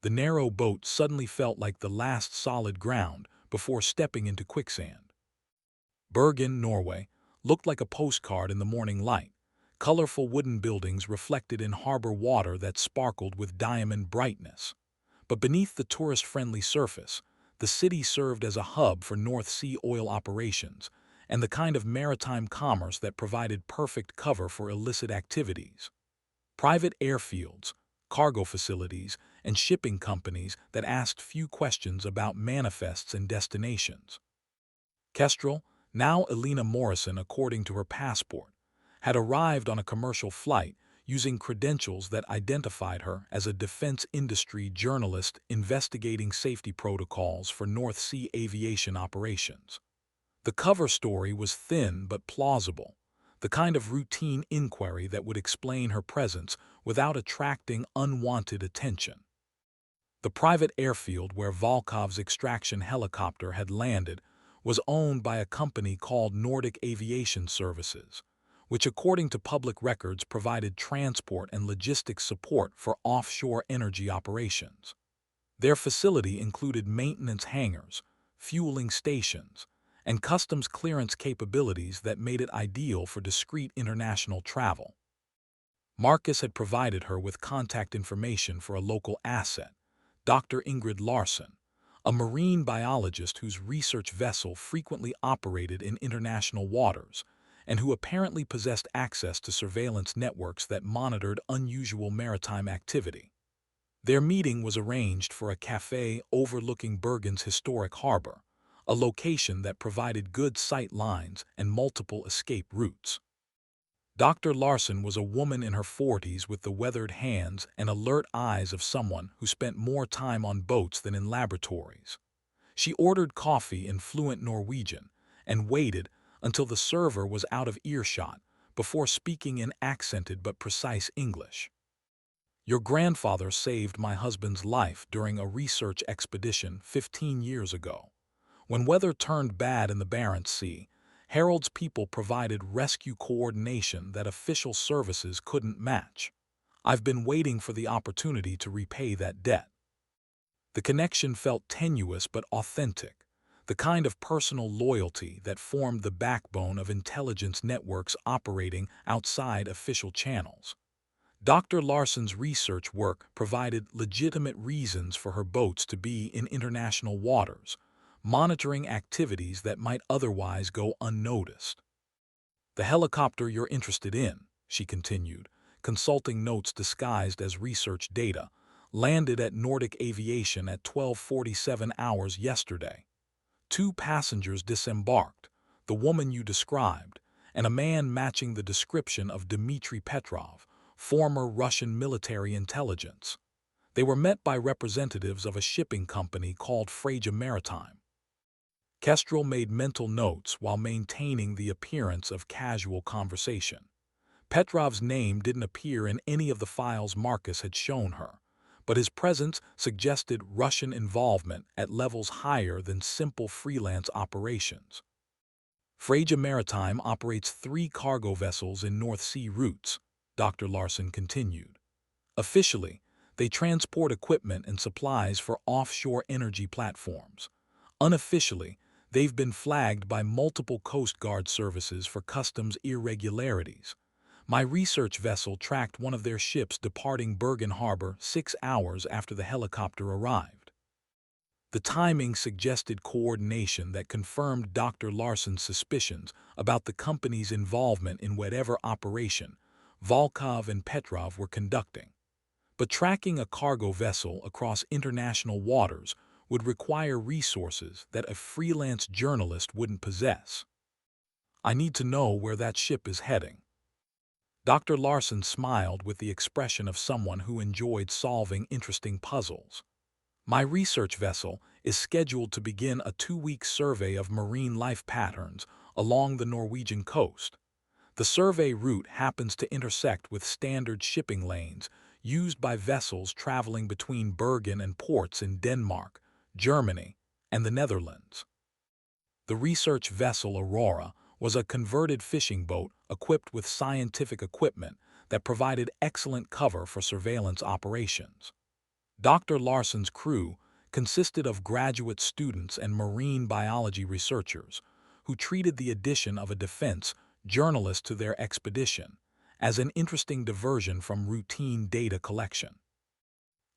The narrow boat suddenly felt like the last solid ground before stepping into quicksand. Bergen, Norway, looked like a postcard in the morning light, colorful wooden buildings reflected in harbor water that sparkled with diamond brightness. But beneath the tourist-friendly surface, the city served as a hub for North Sea oil operations and the kind of maritime commerce that provided perfect cover for illicit activities. Private airfields, cargo facilities, and shipping companies that asked few questions about manifests and destinations. Kestrel, now Elena Morrison according to her passport, had arrived on a commercial flight using credentials that identified her as a defense industry journalist investigating safety protocols for North Sea aviation operations. The cover story was thin but plausible, the kind of routine inquiry that would explain her presence without attracting unwanted attention. The private airfield where Volkov's extraction helicopter had landed was owned by a company called Nordic Aviation Services, which according to public records provided transport and logistics support for offshore energy operations. Their facility included maintenance hangars, fueling stations, and customs clearance capabilities that made it ideal for discreet international travel. Marcus had provided her with contact information for a local asset, Dr. Ingrid Larson, a marine biologist whose research vessel frequently operated in international waters and who apparently possessed access to surveillance networks that monitored unusual maritime activity. Their meeting was arranged for a cafe overlooking Bergen's historic harbor, a location that provided good sight lines and multiple escape routes. Dr. Larson was a woman in her 40s with the weathered hands and alert eyes of someone who spent more time on boats than in laboratories. She ordered coffee in fluent Norwegian and waited until the server was out of earshot before speaking in accented but precise English. "Your grandfather saved my husband's life during a research expedition 15 years ago. When weather turned bad in the Barents Sea, Harold's people provided rescue coordination that official services couldn't match. I've been waiting for the opportunity to repay that debt." The connection felt tenuous but authentic, the kind of personal loyalty that formed the backbone of intelligence networks operating outside official channels. Dr. Larson's research work provided legitimate reasons for her boats to be in international waters, monitoring activities that might otherwise go unnoticed. "The helicopter you're interested in," she continued, consulting notes disguised as research data, landed at Nordic Aviation at 12:47 hours yesterday. 2 passengers disembarked, the woman you described, and a man matching the description of Dmitry Petrov, former Russian military intelligence. They were met by representatives of a shipping company called Freja Maritime. Kestrel made mental notes while maintaining the appearance of casual conversation. Petrov's name didn't appear in any of the files Marcus had shown her, but his presence suggested Russian involvement at levels higher than simple freelance operations. Freja Maritime operates 3 cargo vessels in North Sea routes, Dr. Larson continued. Officially, they transport equipment and supplies for offshore energy platforms. Unofficially, they've been flagged by multiple Coast Guard services for customs irregularities. My research vessel tracked one of their ships departing Bergen Harbor 6 hours after the helicopter arrived. The timing suggested coordination that confirmed Dr. Larson's suspicions about the company's involvement in whatever operation Volkov and Petrov were conducting. But tracking a cargo vessel across international waters would require resources that a freelance journalist wouldn't possess. "I need to know where that ship is heading." Dr. Larson smiled with the expression of someone who enjoyed solving interesting puzzles. "My research vessel is scheduled to begin a 2-week survey of marine life patterns along the Norwegian coast. The survey route happens to intersect with standard shipping lanes used by vessels traveling between Bergen and ports in Denmark, Germany, and the Netherlands." The research vessel Aurora was a converted fishing boat equipped with scientific equipment that provided excellent cover for surveillance operations. Dr. Larson's crew consisted of graduate students and marine biology researchers who treated the addition of a defense journalist to their expedition as an interesting diversion from routine data collection.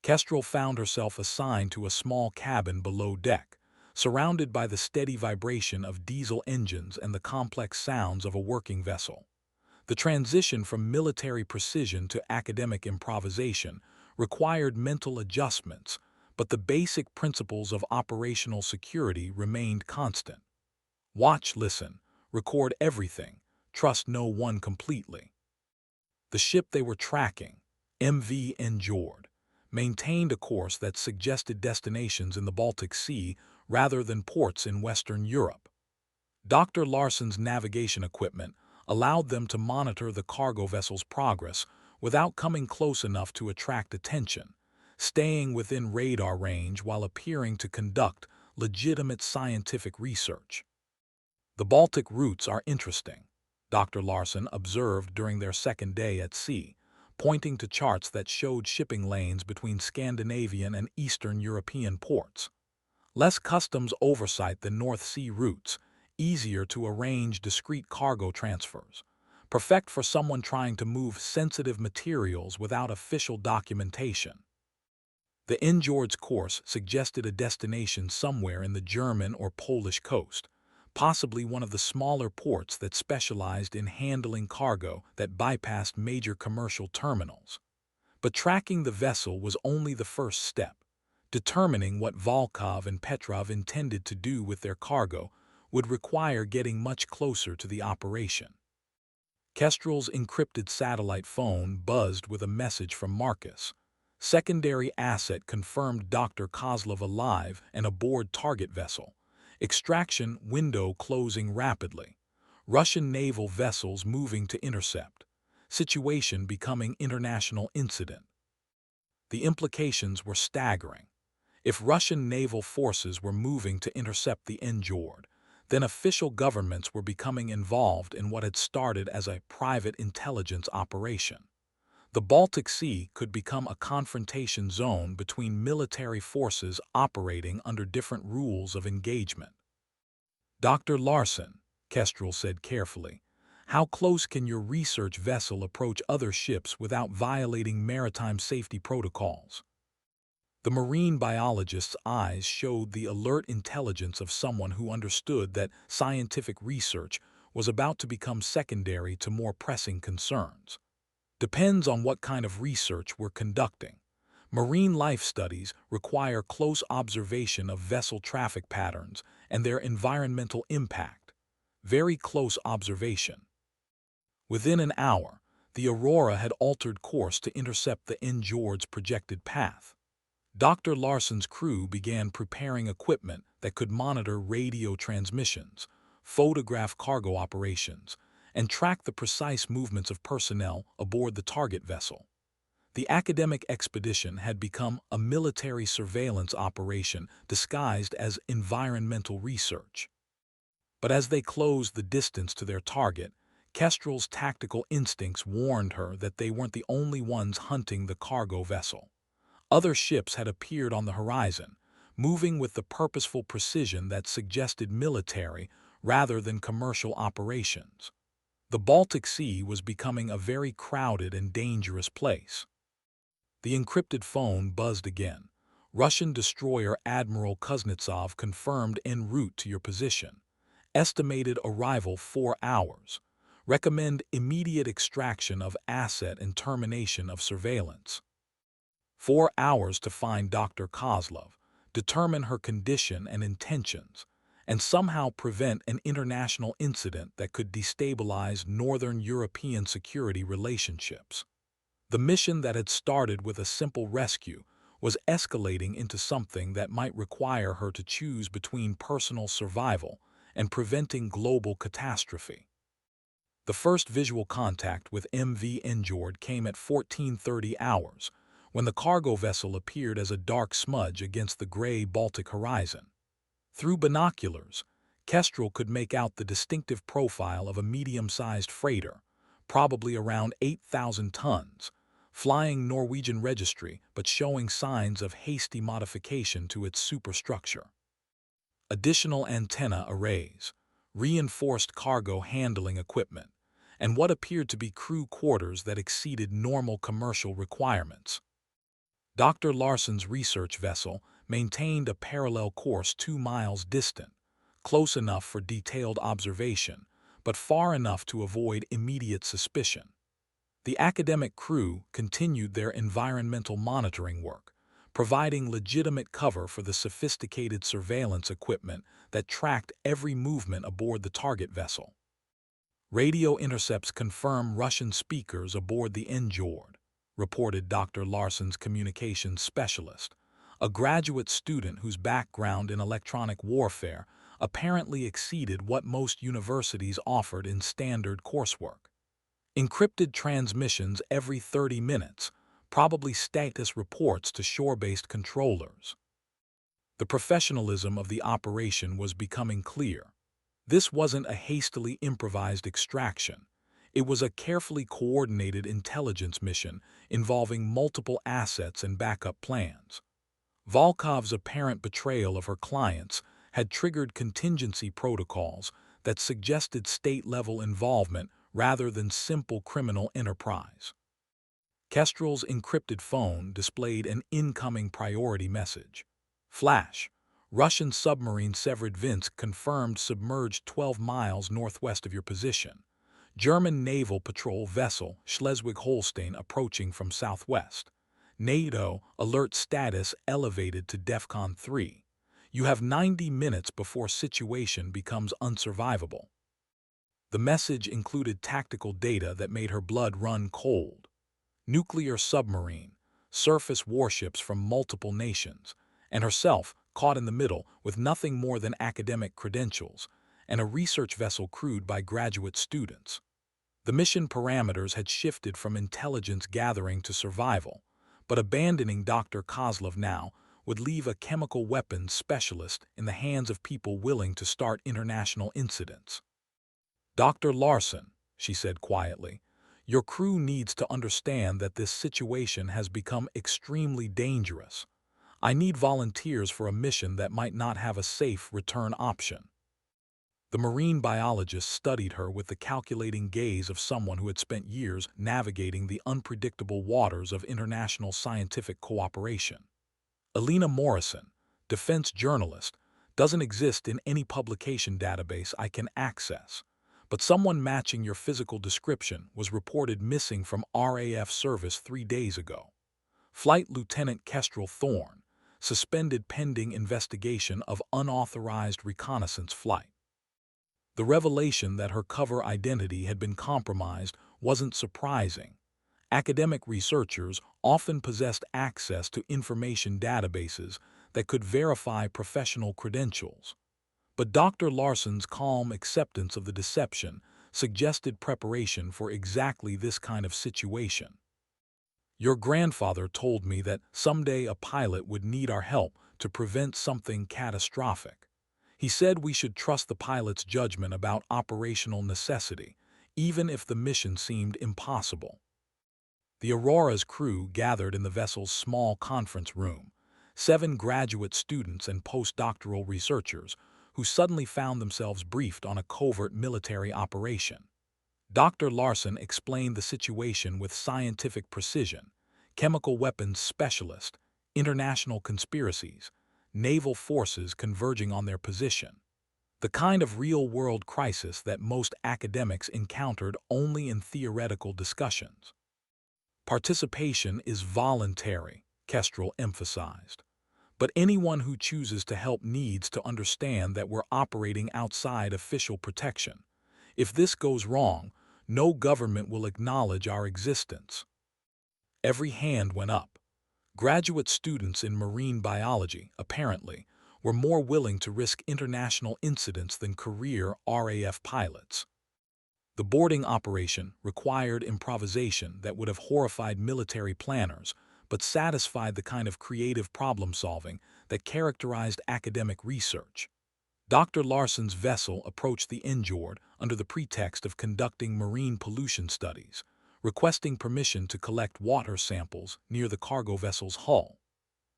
Kestrel found herself assigned to a small cabin below deck, surrounded by the steady vibration of diesel engines and the complex sounds of a working vessel. The transition from military precision to academic improvisation required mental adjustments, but the basic principles of operational security remained constant. Watch, listen, record everything, trust no one completely. The ship they were tracking, MV Njord, maintained a course that suggested destinations in the Baltic Sea rather than ports in Western Europe. Dr. Larsen's navigation equipment allowed them to monitor the cargo vessel's progress without coming close enough to attract attention, staying within radar range while appearing to conduct legitimate scientific research. The Baltic routes are interesting, Dr. Larsen observed during their second day at sea, pointing to charts that showed shipping lanes between Scandinavian and Eastern European ports. Less customs oversight than North Sea routes, easier to arrange discreet cargo transfers, perfect for someone trying to move sensitive materials without official documentation. The Njord's course suggested a destination somewhere in the German or Polish coast, possibly one of the smaller ports that specialized in handling cargo that bypassed major commercial terminals. But tracking the vessel was only the first step. Determining what Volkov and Petrov intended to do with their cargo would require getting much closer to the operation. Kestrel's encrypted satellite phone buzzed with a message from Marcus. Secondary asset confirmed Dr. Kozlov alive and aboard target vessel. Extraction window closing rapidly. Russian naval vessels moving to intercept. Situation becoming international incident. The implications were staggering. If Russian naval forces were moving to intercept the Njord, then official governments were becoming involved in what had started as a private intelligence operation. The Baltic Sea could become a confrontation zone between military forces operating under different rules of engagement. Dr. Larsen, Kestrel said carefully, how close can your research vessel approach other ships without violating maritime safety protocols? The marine biologist's eyes showed the alert intelligence of someone who understood that scientific research was about to become secondary to more pressing concerns. Depends on what kind of research we're conducting. Marine life studies require close observation of vessel traffic patterns and their environmental impact. Very close observation. Within an hour, the Aurora had altered course to intercept the Njord's projected path. Dr. Larsen's crew began preparing equipment that could monitor radio transmissions, photograph cargo operations, and track the precise movements of personnel aboard the target vessel. The academic expedition had become a military surveillance operation disguised as environmental research. But as they closed the distance to their target, Kestrel's tactical instincts warned her that they weren't the only ones hunting the cargo vessel. Other ships had appeared on the horizon, moving with the purposeful precision that suggested military rather than commercial operations. The Baltic Sea was becoming a very crowded and dangerous place. The encrypted phone buzzed again. Russian destroyer Admiral Kuznetsov confirmed en route to your position. Estimated arrival 4 hours. Recommend immediate extraction of asset and termination of surveillance. 4 hours to find Dr. Kozlov, determine her condition and intentions, and somehow prevent an international incident that could destabilize Northern European security relationships. The mission that had started with a simple rescue was escalating into something that might require her to choose between personal survival and preventing global catastrophe. The first visual contact with MV Njord came at 14:30 hours, when the cargo vessel appeared as a dark smudge against the gray Baltic horizon. Through binoculars, Kestrel could make out the distinctive profile of a medium-sized freighter, probably around 8,000 tons, flying Norwegian registry but showing signs of hasty modification to its superstructure. Additional antenna arrays, reinforced cargo handling equipment, and what appeared to be crew quarters that exceeded normal commercial requirements. Dr. Larsen's research vessel maintained a parallel course 2 miles distant, close enough for detailed observation, but far enough to avoid immediate suspicion. The academic crew continued their environmental monitoring work, providing legitimate cover for the sophisticated surveillance equipment that tracked every movement aboard the target vessel. Radio intercepts confirm Russian speakers aboard the Njord, reported Dr. Larson's communications specialist, a graduate student whose background in electronic warfare apparently exceeded what most universities offered in standard coursework. Encrypted transmissions every 30 minutes, probably status reports to shore-based controllers. The professionalism of the operation was becoming clear. This wasn't a hastily improvised extraction. It was a carefully coordinated intelligence mission involving multiple assets and backup plans. Volkov's apparent betrayal of her clients had triggered contingency protocols that suggested state-level involvement rather than simple criminal enterprise. Kestrel's encrypted phone displayed an incoming priority message. Flash. Russian submarine Severodvinsk confirmed submerged 12 miles northwest of your position. German naval patrol vessel Schleswig-Holstein approaching from southwest. NATO alert status elevated to DEFCON 3. You have 90 minutes before situation becomes unsurvivable. The message included tactical data that made her blood run cold. Nuclear submarine, surface warships from multiple nations, and herself caught in the middle with nothing more than academic credentials and a research vessel crewed by graduate students. The mission parameters had shifted from intelligence gathering to survival, but abandoning Dr. Kozlov now would leave a chemical weapons specialist in the hands of people willing to start international incidents. Dr. Larson, she said quietly, your crew needs to understand that this situation has become extremely dangerous. I need volunteers for a mission that might not have a safe return option. The marine biologist studied her with the calculating gaze of someone who had spent years navigating the unpredictable waters of international scientific cooperation. Alina Morrison, defense journalist, doesn't exist in any publication database I can access, but someone matching your physical description was reported missing from RAF service 3 days ago. Flight Lieutenant Kestrel Thorne, suspended pending investigation of unauthorized reconnaissance flight. The revelation that her cover identity had been compromised wasn't surprising. Academic researchers often possessed access to information databases that could verify professional credentials. But Dr. Larson's calm acceptance of the deception suggested preparation for exactly this kind of situation. Your grandfather told me that someday a pilot would need our help to prevent something catastrophic. He said we should trust the pilot's judgment about operational necessity, even if the mission seemed impossible. The Aurora's crew gathered in the vessel's small conference room, 7 graduate students and postdoctoral researchers who suddenly found themselves briefed on a covert military operation. Dr. Larson explained the situation with scientific precision: chemical weapons specialist, international conspiracies, naval forces converging on their position. The kind of real-world crisis that most academics encountered only in theoretical discussions. Participation is voluntary, Kestrel emphasized. But anyone who chooses to help needs to understand that we're operating outside official protection. If this goes wrong, no government will acknowledge our existence. Every hand went up. Graduate students in marine biology, apparently, were more willing to risk international incidents than career RAF pilots. The boarding operation required improvisation that would have horrified military planners, but satisfied the kind of creative problem-solving that characterized academic research. Dr. Larson's vessel approached the Njord under the pretext of conducting marine pollution studies, requesting permission to collect water samples near the cargo vessel's hull.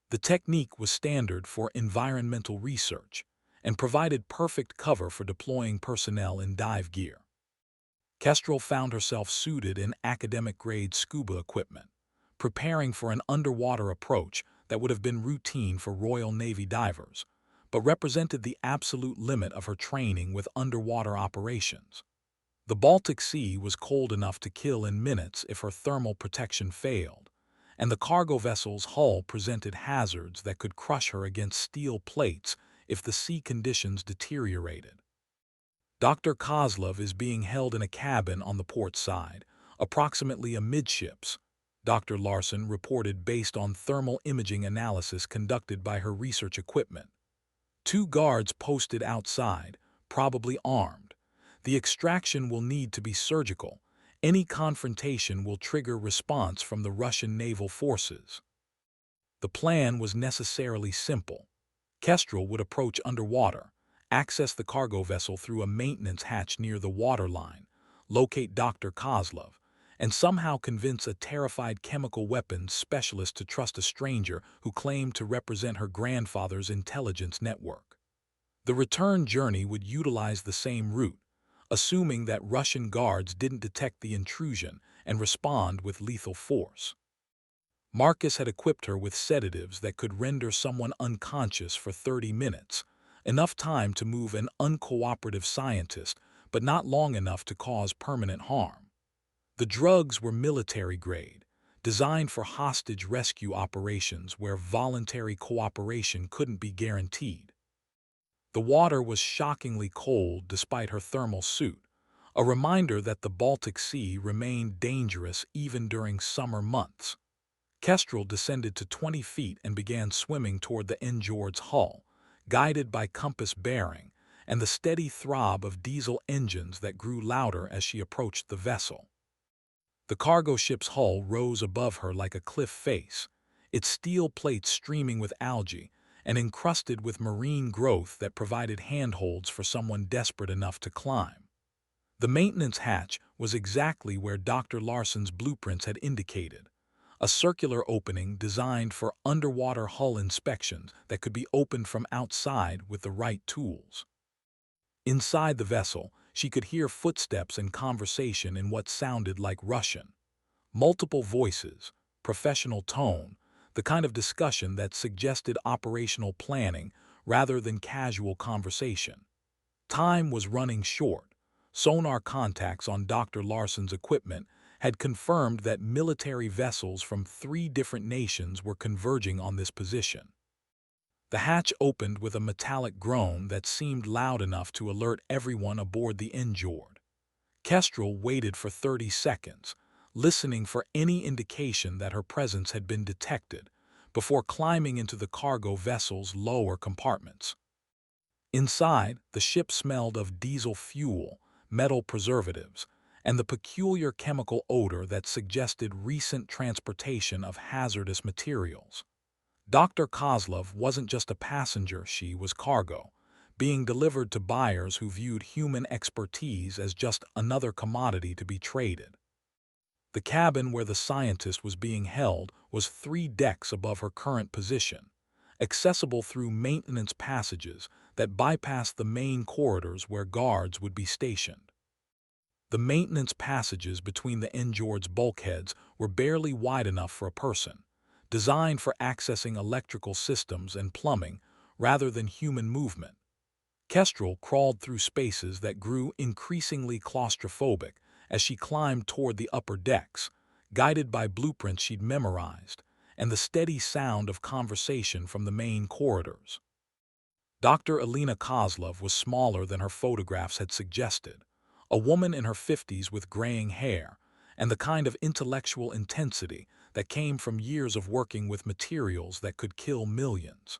The technique was standard for environmental research and provided perfect cover for deploying personnel in dive gear. Kestrel found herself suited in academic-grade scuba equipment, preparing for an underwater approach that would have been routine for Royal Navy divers, but represented the absolute limit of her training with underwater operations. The Baltic Sea was cold enough to kill in minutes if her thermal protection failed, and the cargo vessel's hull presented hazards that could crush her against steel plates if the sea conditions deteriorated. Dr. Kozlov is being held in a cabin on the port side, approximately amidships, Dr. Larson reported based on thermal imaging analysis conducted by her research equipment. Two guards posted outside, probably armed. The extraction will need to be surgical. Any confrontation will trigger response from the Russian naval forces. The plan was necessarily simple. Kestrel would approach underwater, access the cargo vessel through a maintenance hatch near the waterline, locate Dr. Kozlov, and somehow convince a terrified chemical weapons specialist to trust a stranger who claimed to represent her grandfather's intelligence network. The return journey would utilize the same route, assuming that Russian guards didn't detect the intrusion and respond with lethal force. Marcus had equipped her with sedatives that could render someone unconscious for 30 minutes, enough time to move an uncooperative scientist, but not long enough to cause permanent harm. The drugs were military-grade, designed for hostage rescue operations where voluntary cooperation couldn't be guaranteed. The water was shockingly cold despite her thermal suit, a reminder that the Baltic Sea remained dangerous even during summer months. Kestrel descended to 20 feet and began swimming toward the Njord's hull, guided by compass bearing and the steady throb of diesel engines that grew louder as she approached the vessel. The cargo ship's hull rose above her like a cliff face, its steel plates streaming with algae and encrusted with marine growth that provided handholds for someone desperate enough to climb. The maintenance hatch was exactly where Dr. Larson's blueprints had indicated, a circular opening designed for underwater hull inspections that could be opened from outside with the right tools. Inside the vessel, she could hear footsteps and conversation in what sounded like Russian. Multiple voices, professional tone, the kind of discussion that suggested operational planning rather than casual conversation. Time was running short. Sonar contacts on Dr. Larson's equipment had confirmed that military vessels from 3 different nations were converging on this position. The hatch opened with a metallic groan that seemed loud enough to alert everyone aboard the Njord. Kestrel waited for 30 seconds, listening for any indication that her presence had been detected, before climbing into the cargo vessel's lower compartments. Inside, the ship smelled of diesel fuel, metal preservatives, and the peculiar chemical odor that suggested recent transportation of hazardous materials. Dr. Kozlov wasn't just a passenger, she was cargo, being delivered to buyers who viewed human expertise as just another commodity to be traded. The cabin where the scientist was being held was 3 decks above her current position, accessible through maintenance passages that bypassed the main corridors where guards would be stationed. The maintenance passages between the Njord's bulkheads were barely wide enough for a person, designed for accessing electrical systems and plumbing rather than human movement. Kestrel crawled through spaces that grew increasingly claustrophobic as she climbed toward the upper decks, guided by blueprints she'd memorized and the steady sound of conversation from the main corridors. Dr. Alina Kozlov was smaller than her photographs had suggested, a woman in her 50s with graying hair and the kind of intellectual intensity that came from years of working with materials that could kill millions.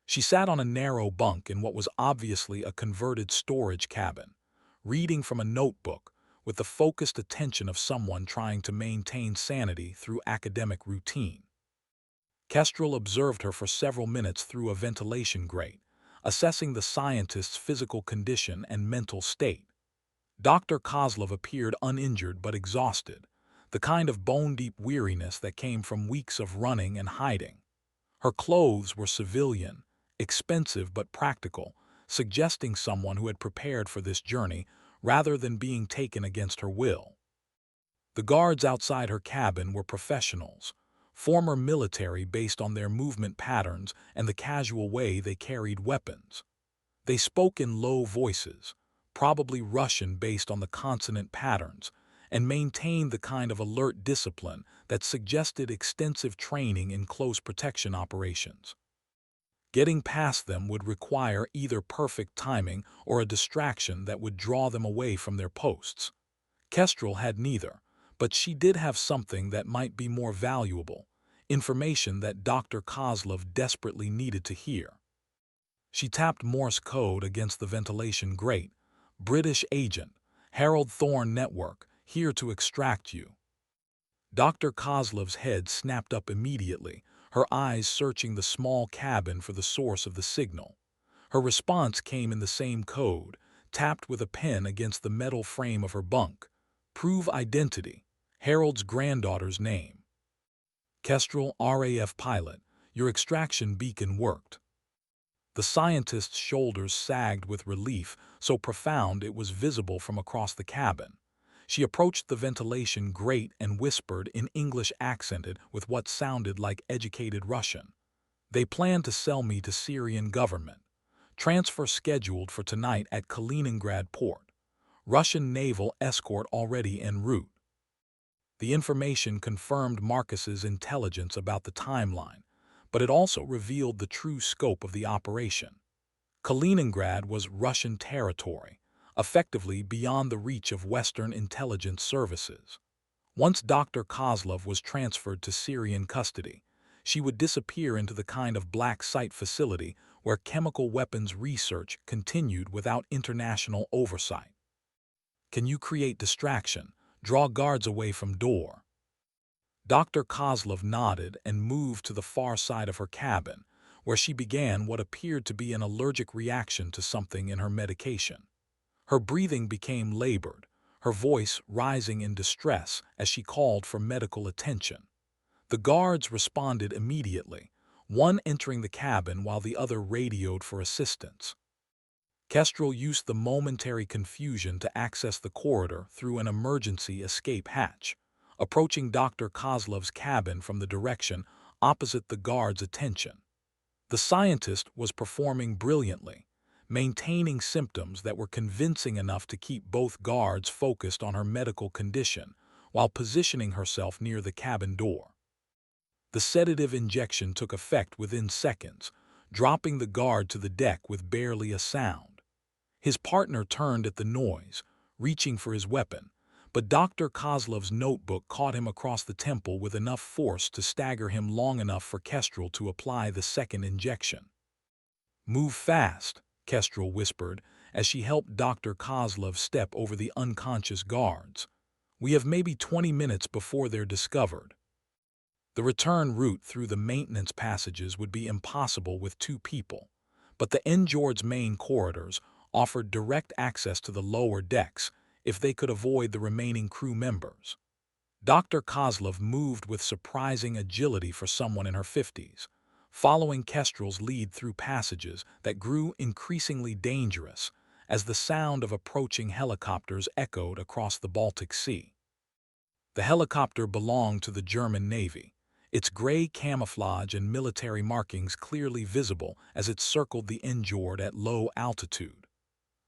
She sat on a narrow bunk in what was obviously a converted storage cabin, reading from a notebook with the focused attention of someone trying to maintain sanity through academic routine. Kestrel observed her for several minutes through a ventilation grate, assessing the scientist's physical condition and mental state. Dr. Kozlov appeared uninjured but exhausted, the kind of bone-deep weariness that came from weeks of running and hiding. Her clothes were civilian, expensive but practical, suggesting someone who had prepared for this journey rather than being taken against her will. The guards outside her cabin were professionals, former military based on their movement patterns and the casual way they carried weapons. They spoke in low voices, probably Russian based on the consonant patterns, and maintained the kind of alert discipline that suggested extensive training in close protection operations. Getting past them would require either perfect timing or a distraction that would draw them away from their posts. Kestrel had neither, but she did have something that might be more valuable, information that Dr. Kozlov desperately needed to hear. She tapped Morse code against the ventilation grate. "British agent, Harold Thorne Network, here to extract you." Dr. Kozlov's head snapped up immediately, her eyes searching the small cabin for the source of the signal. Her response came in the same code, tapped with a pen against the metal frame of her bunk. "Prove identity. Harold's granddaughter's name." "Kestrel, RAF pilot, your extraction beacon worked." The scientist's shoulders sagged with relief, so profound it was visible from across the cabin. She approached the ventilation grate and whispered in English accented with what sounded like educated Russian. "They plan to sell me to Syrian government. Transfer scheduled for tonight at Kaliningrad port. Russian naval escort already en route." The information confirmed Marcus's intelligence about the timeline, but it also revealed the true scope of the operation. Kaliningrad was Russian territory, effectively beyond the reach of Western intelligence services. Once Dr. Kozlov was transferred to Syrian custody, she would disappear into the kind of black site facility where chemical weapons research continued without international oversight. "Can you create distraction? Draw guards away from door." Dr. Kozlov nodded and moved to the far side of her cabin, where she began what appeared to be an allergic reaction to something in her medication. Her breathing became labored, her voice rising in distress as she called for medical attention. The guards responded immediately, one entering the cabin while the other radioed for assistance. Kestrel used the momentary confusion to access the corridor through an emergency escape hatch, approaching Dr. Kozlov's cabin from the direction opposite the guard's attention. The scientist was performing brilliantly, maintaining symptoms that were convincing enough to keep both guards focused on her medical condition while positioning herself near the cabin door. The sedative injection took effect within seconds, dropping the guard to the deck with barely a sound. His partner turned at the noise, reaching for his weapon, but Dr. Kozlov's notebook caught him across the temple with enough force to stagger him long enough for Kestrel to apply the second injection. "Move fast," Kestrel whispered as she helped Dr. Kozlov step over the unconscious guards. "We have maybe 20 minutes before they're discovered." The return route through the maintenance passages would be impossible with two people, but the Njord's main corridors offered direct access to the lower decks if they could avoid the remaining crew members. Dr. Kozlov moved with surprising agility for someone in her 50s, following Kestrel's lead through passages that grew increasingly dangerous as the sound of approaching helicopters echoed across the Baltic Sea. The helicopter belonged to the German Navy, its gray camouflage and military markings clearly visible as it circled the Njord at low altitude.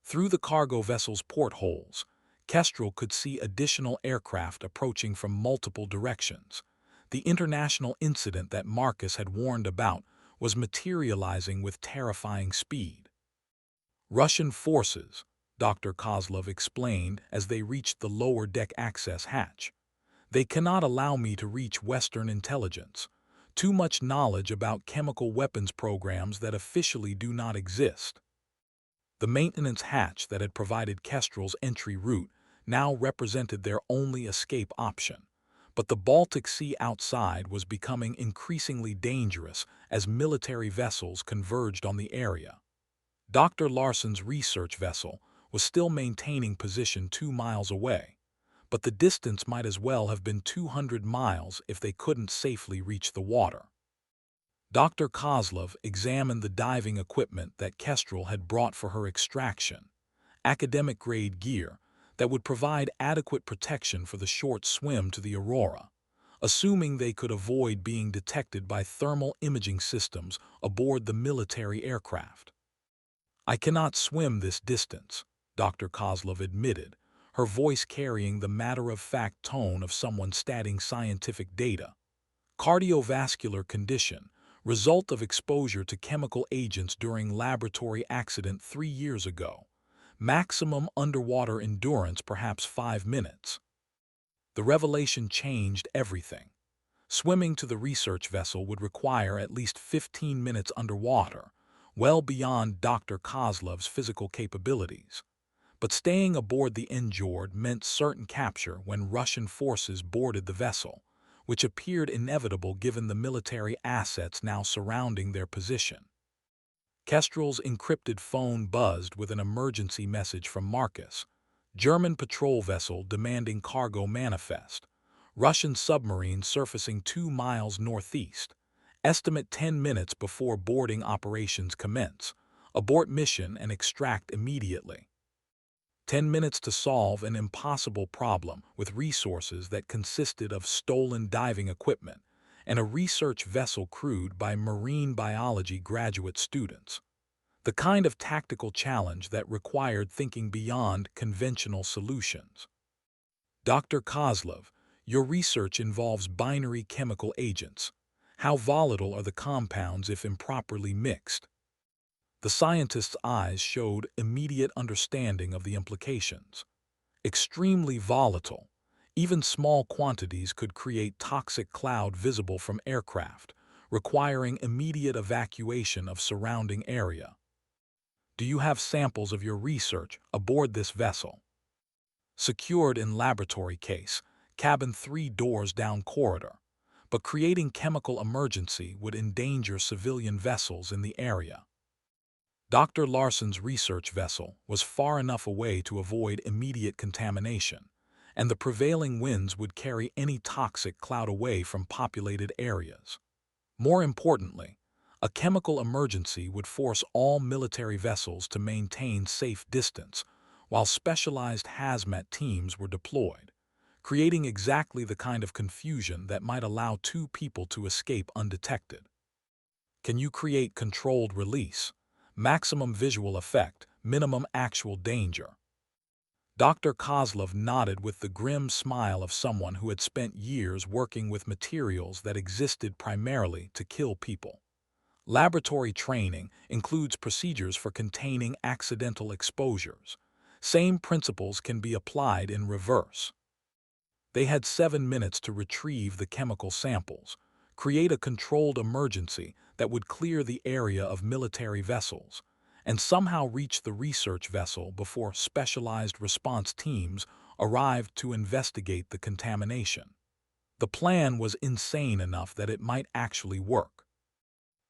Through the cargo vessel's portholes, Kestrel could see additional aircraft approaching from multiple directions. The international incident that Marcus had warned about was materializing with terrifying speed. "Russian forces," Dr. Kozlov explained as they reached the lower deck access hatch. "They cannot allow me to reach Western intelligence. Too much knowledge about chemical weapons programs that officially do not exist." The maintenance hatch that had provided Kestrel's entry route now represented their only escape option, but the Baltic Sea outside was becoming increasingly dangerous as military vessels converged on the area. Dr. Larsen's research vessel was still maintaining position 2 miles away, but the distance might as well have been 200 miles if they couldn't safely reach the water. Dr. Kozlov examined the diving equipment that Kestrel had brought for her extraction, academic-grade gear that would provide adequate protection for the short swim to the Aurora, assuming they could avoid being detected by thermal imaging systems aboard the military aircraft. "I cannot swim this distance," Dr. Kozlov admitted, her voice carrying the matter-of-fact tone of someone stating scientific data. Cardiovascular condition, result of exposure to chemical agents during laboratory accident 3 years ago. Maximum underwater endurance perhaps 5 minutes. The revelation changed everything. Swimming to the research vessel would require at least 15 minutes underwater, well beyond Dr. Kozlov's physical capabilities. But staying aboard the Njord meant certain capture when Russian forces boarded the vessel, which appeared inevitable given the military assets now surrounding their position. Kestrel's encrypted phone buzzed with an emergency message from Marcus. German patrol vessel demanding cargo manifest. Russian submarine surfacing 2 miles northeast. Estimate 10 minutes before boarding operations commence. Abort mission and extract immediately. 10 minutes to solve an impossible problem with resources that consisted of stolen diving equipment and a research vessel crewed by marine biology graduate students. The kind of tactical challenge that required thinking beyond conventional solutions. Dr. Kozlov, your research involves binary chemical agents. How volatile are the compounds if improperly mixed? The scientist's eyes showed immediate understanding of the implications. Extremely volatile. Even small quantities could create toxic cloud visible from aircraft, requiring immediate evacuation of surrounding area. Do you have samples of your research aboard this vessel? Secured in laboratory case, cabin 3 doors down corridor, but creating chemical emergency would endanger civilian vessels in the area. Dr. Larson's research vessel was far enough away to avoid immediate contamination, and the prevailing winds would carry any toxic cloud away from populated areas. More importantly, a chemical emergency would force all military vessels to maintain safe distance, while specialized hazmat teams were deployed, creating exactly the kind of confusion that might allow 2 people to escape undetected. Can you create controlled release? Maximum visual effect, minimum actual danger. Dr. Kozlov nodded with the grim smile of someone who had spent years working with materials that existed primarily to kill people. Laboratory training includes procedures for containing accidental exposures. Same principles can be applied in reverse. They had 7 minutes to retrieve the chemical samples, create a controlled emergency that would clear the area of military vessels, and somehow reach the research vessel before specialized response teams arrived to investigate the contamination. The plan was insane enough that it might actually work.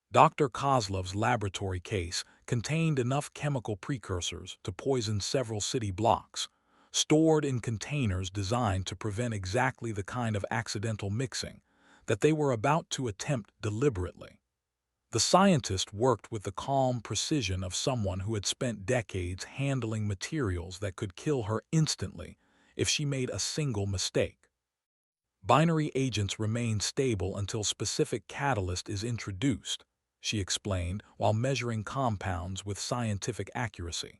Dr. Kozlov's laboratory case contained enough chemical precursors to poison several city blocks, stored in containers designed to prevent exactly the kind of accidental mixing that they were about to attempt deliberately. The scientist worked with the calm precision of someone who had spent decades handling materials that could kill her instantly if she made a single mistake. Binary agents remain stable until specific catalyst is introduced, she explained while measuring compounds with scientific accuracy.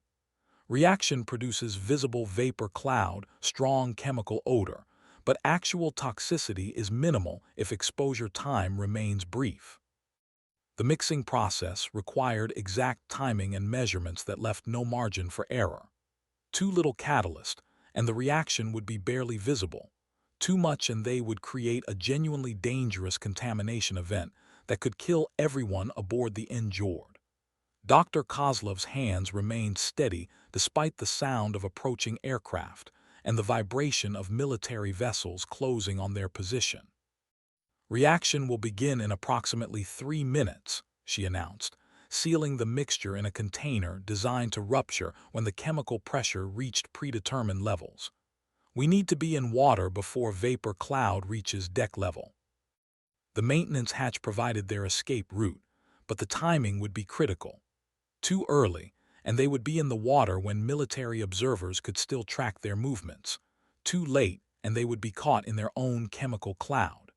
Reaction produces visible vapor cloud, strong chemical odor, but actual toxicity is minimal if exposure time remains brief. The mixing process required exact timing and measurements that left no margin for error. Too little catalyst, and the reaction would be barely visible. Too much and they would create a genuinely dangerous contamination event that could kill everyone aboard the Njord. Dr. Kozlov's hands remained steady despite the sound of approaching aircraft and the vibration of military vessels closing on their position. Reaction will begin in approximately 3 minutes, she announced, sealing the mixture in a container designed to rupture when the chemical pressure reached predetermined levels. We need to be in water before vapor cloud reaches deck level. The maintenance hatch provided their escape route, but the timing would be critical. Too early, and they would be in the water when military observers could still track their movements. Too late, and they would be caught in their own chemical cloud.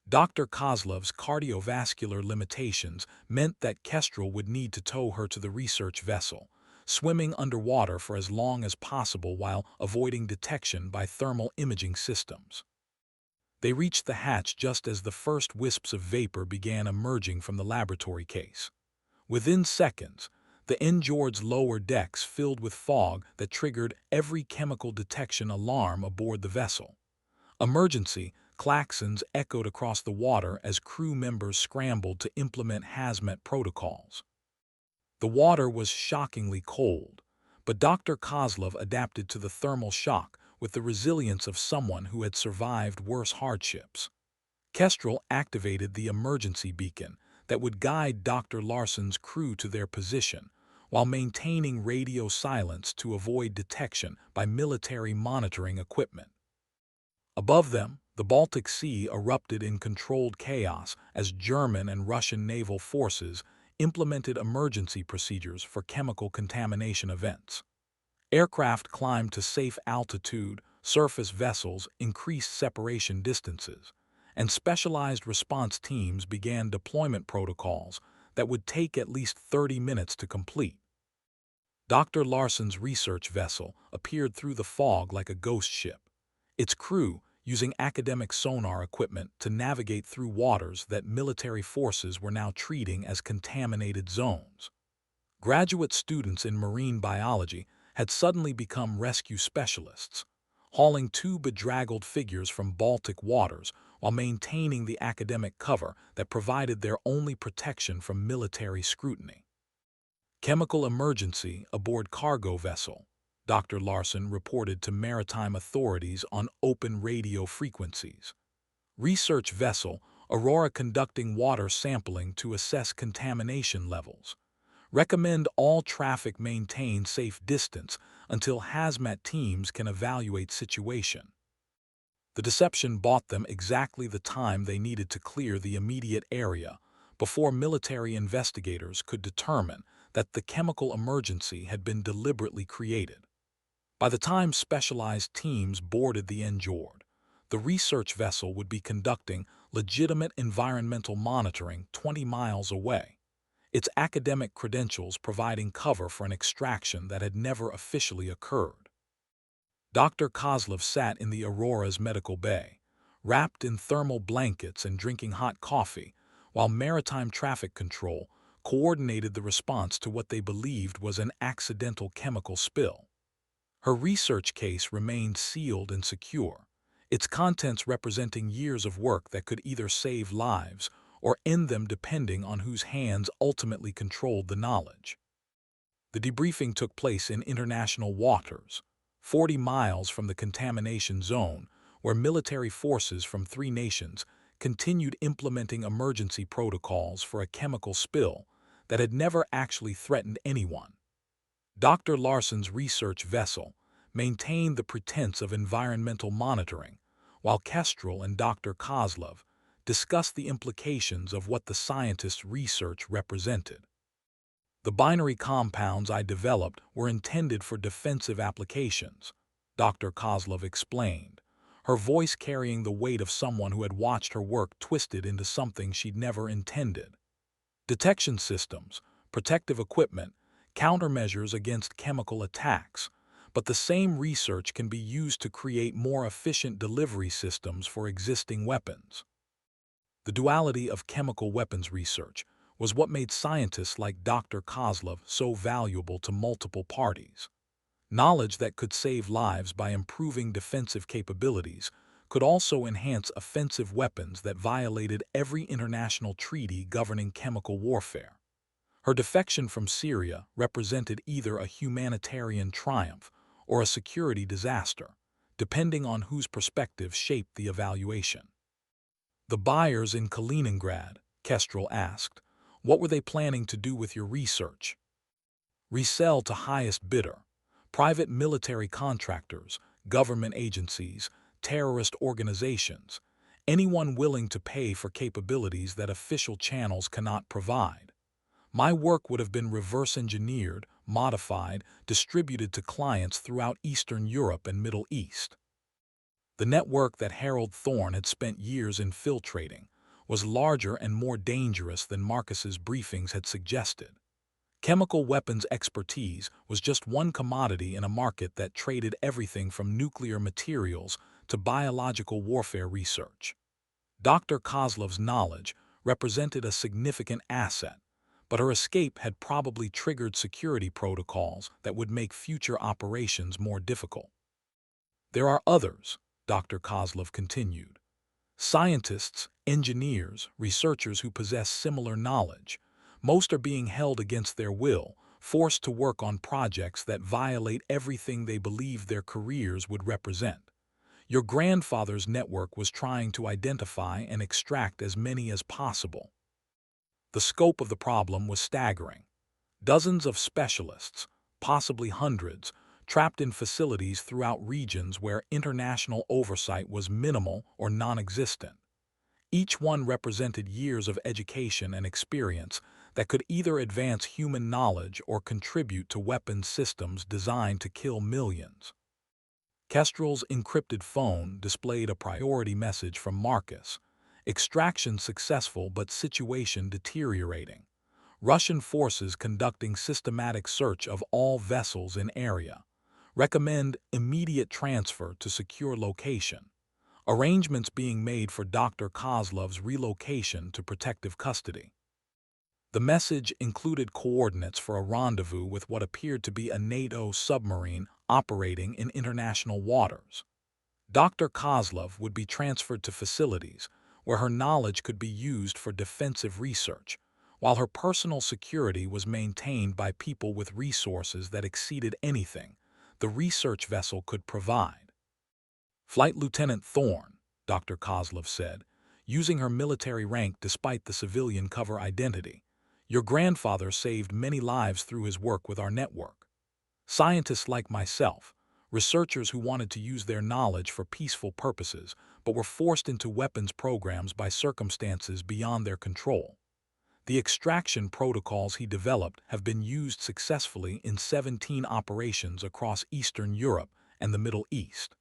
Dr. Kozlov's cardiovascular limitations meant that Kestrel would need to tow her to the research vessel, swimming underwater for as long as possible while avoiding detection by thermal imaging systems. They reached the hatch just as the first wisps of vapor began emerging from the laboratory case. Within seconds, the Njord's lower decks filled with fog that triggered every chemical detection alarm aboard the vessel. Emergency klaxons echoed across the water as crew members scrambled to implement hazmat protocols. The water was shockingly cold, but Dr. Kozlov adapted to the thermal shock with the resilience of someone who had survived worse hardships. Kestrel activated the emergency beacon that would guide Dr. Larson's crew to their position, while maintaining radio silence to avoid detection by military monitoring equipment. Above them, the Baltic Sea erupted in controlled chaos as German and Russian naval forces implemented emergency procedures for chemical contamination events. Aircraft climbed to safe altitude, surface vessels increased separation distances, and specialized response teams began deployment protocols that would take at least 30 minutes to complete. Dr. Larson's research vessel appeared through the fog like a ghost ship, its crew using academic sonar equipment to navigate through waters that military forces were now treating as contaminated zones. Graduate students in marine biology had suddenly become rescue specialists, hauling two bedraggled figures from Baltic waters while maintaining the academic cover that provided their only protection from military scrutiny. Chemical emergency aboard cargo vessel, Dr. Larson reported to maritime authorities on open radio frequencies. Research vessel Aurora conducting water sampling to assess contamination levels. Recommend all traffic maintain safe distance until hazmat teams can evaluate situation. The deception bought them exactly the time they needed to clear the immediate area before military investigators could determine that the chemical emergency had been deliberately created. By the time specialized teams boarded the Njord, the research vessel would be conducting legitimate environmental monitoring 20 miles away, its academic credentials providing cover for an extraction that had never officially occurred. Dr. Kozlov sat in the Aurora's medical bay, wrapped in thermal blankets and drinking hot coffee, while maritime traffic control coordinated the response to what they believed was an accidental chemical spill. Her research case remained sealed and secure, its contents representing years of work that could either save lives or end them depending on whose hands ultimately controlled the knowledge. The debriefing took place in international waters, 40 miles from the contamination zone, where military forces from 3 nations continued implementing emergency protocols for a chemical spill that had never actually threatened anyone. Dr. Larson's research vessel maintained the pretense of environmental monitoring, while Kestrel and Dr. Kozlov discussed the implications of what the scientists' research represented. The binary compounds I developed were intended for defensive applications, Dr. Kozlov explained, her voice carrying the weight of someone who had watched her work twisted into something she'd never intended. Detection systems, protective equipment, countermeasures against chemical attacks, but the same research can be used to create more efficient delivery systems for existing weapons. The duality of chemical weapons research was what made scientists like Dr. Kozlov so valuable to multiple parties. Knowledge that could save lives by improving defensive capabilities could also enhance offensive weapons that violated every international treaty governing chemical warfare. Her defection from Syria represented either a humanitarian triumph or a security disaster, depending on whose perspective shaped the evaluation. The buyers in Kaliningrad, Kestrel asked, what were they planning to do with your research? Resell to highest bidder, private military contractors, government agencies, terrorist organizations, anyone willing to pay for capabilities that official channels cannot provide. My work would have been reverse engineered, modified, distributed to clients throughout Eastern Europe and Middle East. The network that Harold Thorne had spent years infiltrating was larger and more dangerous than Marcus's briefings had suggested. Chemical weapons expertise was just one commodity in a market that traded everything from nuclear materials to biological warfare research. Dr. Kozlov's knowledge represented a significant asset, but her escape had probably triggered security protocols that would make future operations more difficult. There are others, Dr. Kozlov continued. Scientists, engineers, researchers who possess similar knowledge. Most are being held against their will, forced to work on projects that violate everything they believed their careers would represent. Your grandfather's network was trying to identify and extract as many as possible. The scope of the problem was staggering. Dozens of specialists, possibly hundreds, trapped in facilities throughout regions where international oversight was minimal or non-existent. Each one represented years of education and experience that could either advance human knowledge or contribute to weapons systems designed to kill millions. Kestrel's encrypted phone displayed a priority message from Marcus: extraction successful but situation deteriorating. Russian forces conducting systematic search of all vessels in area. Recommend immediate transfer to secure location. Arrangements being made for Dr. Kozlov's relocation to protective custody. The message included coordinates for a rendezvous with what appeared to be a NATO submarine operating in international waters. Dr. Kozlov would be transferred to facilities where her knowledge could be used for defensive research, while her personal security was maintained by people with resources that exceeded anything the research vessel could provide. Flight Lieutenant Thorne, Dr. Kozlov said, using her military rank despite the civilian cover identity, your grandfather saved many lives through his work with our network. Scientists like myself, researchers who wanted to use their knowledge for peaceful purposes but were forced into weapons programs by circumstances beyond their control. The extraction protocols he developed have been used successfully in 17 operations across Eastern Europe and the Middle East.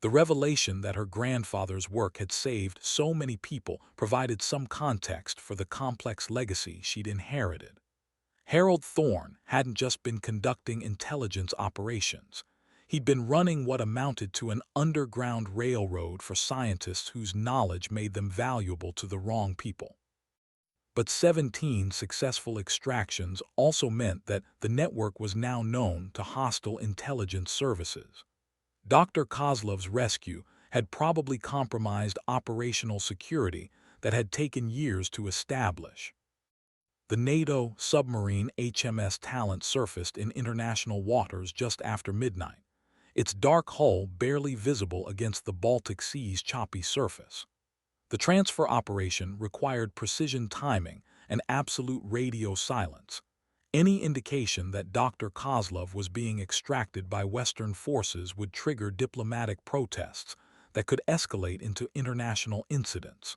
The revelation that her grandfather's work had saved so many people provided some context for the complex legacy she'd inherited. Harold Thorne hadn't just been conducting intelligence operations. He'd been running what amounted to an underground railroad for scientists whose knowledge made them valuable to the wrong people. But 17 successful extractions also meant that the network was now known to hostile intelligence services. Dr. Kozlov's rescue had probably compromised operational security that had taken years to establish. The NATO submarine HMS Talent surfaced in international waters just after midnight, its dark hull barely visible against the Baltic Sea's choppy surface. The transfer operation required precision timing and absolute radio silence. Any indication that Dr. Kozlov was being extracted by Western forces would trigger diplomatic protests that could escalate into international incidents.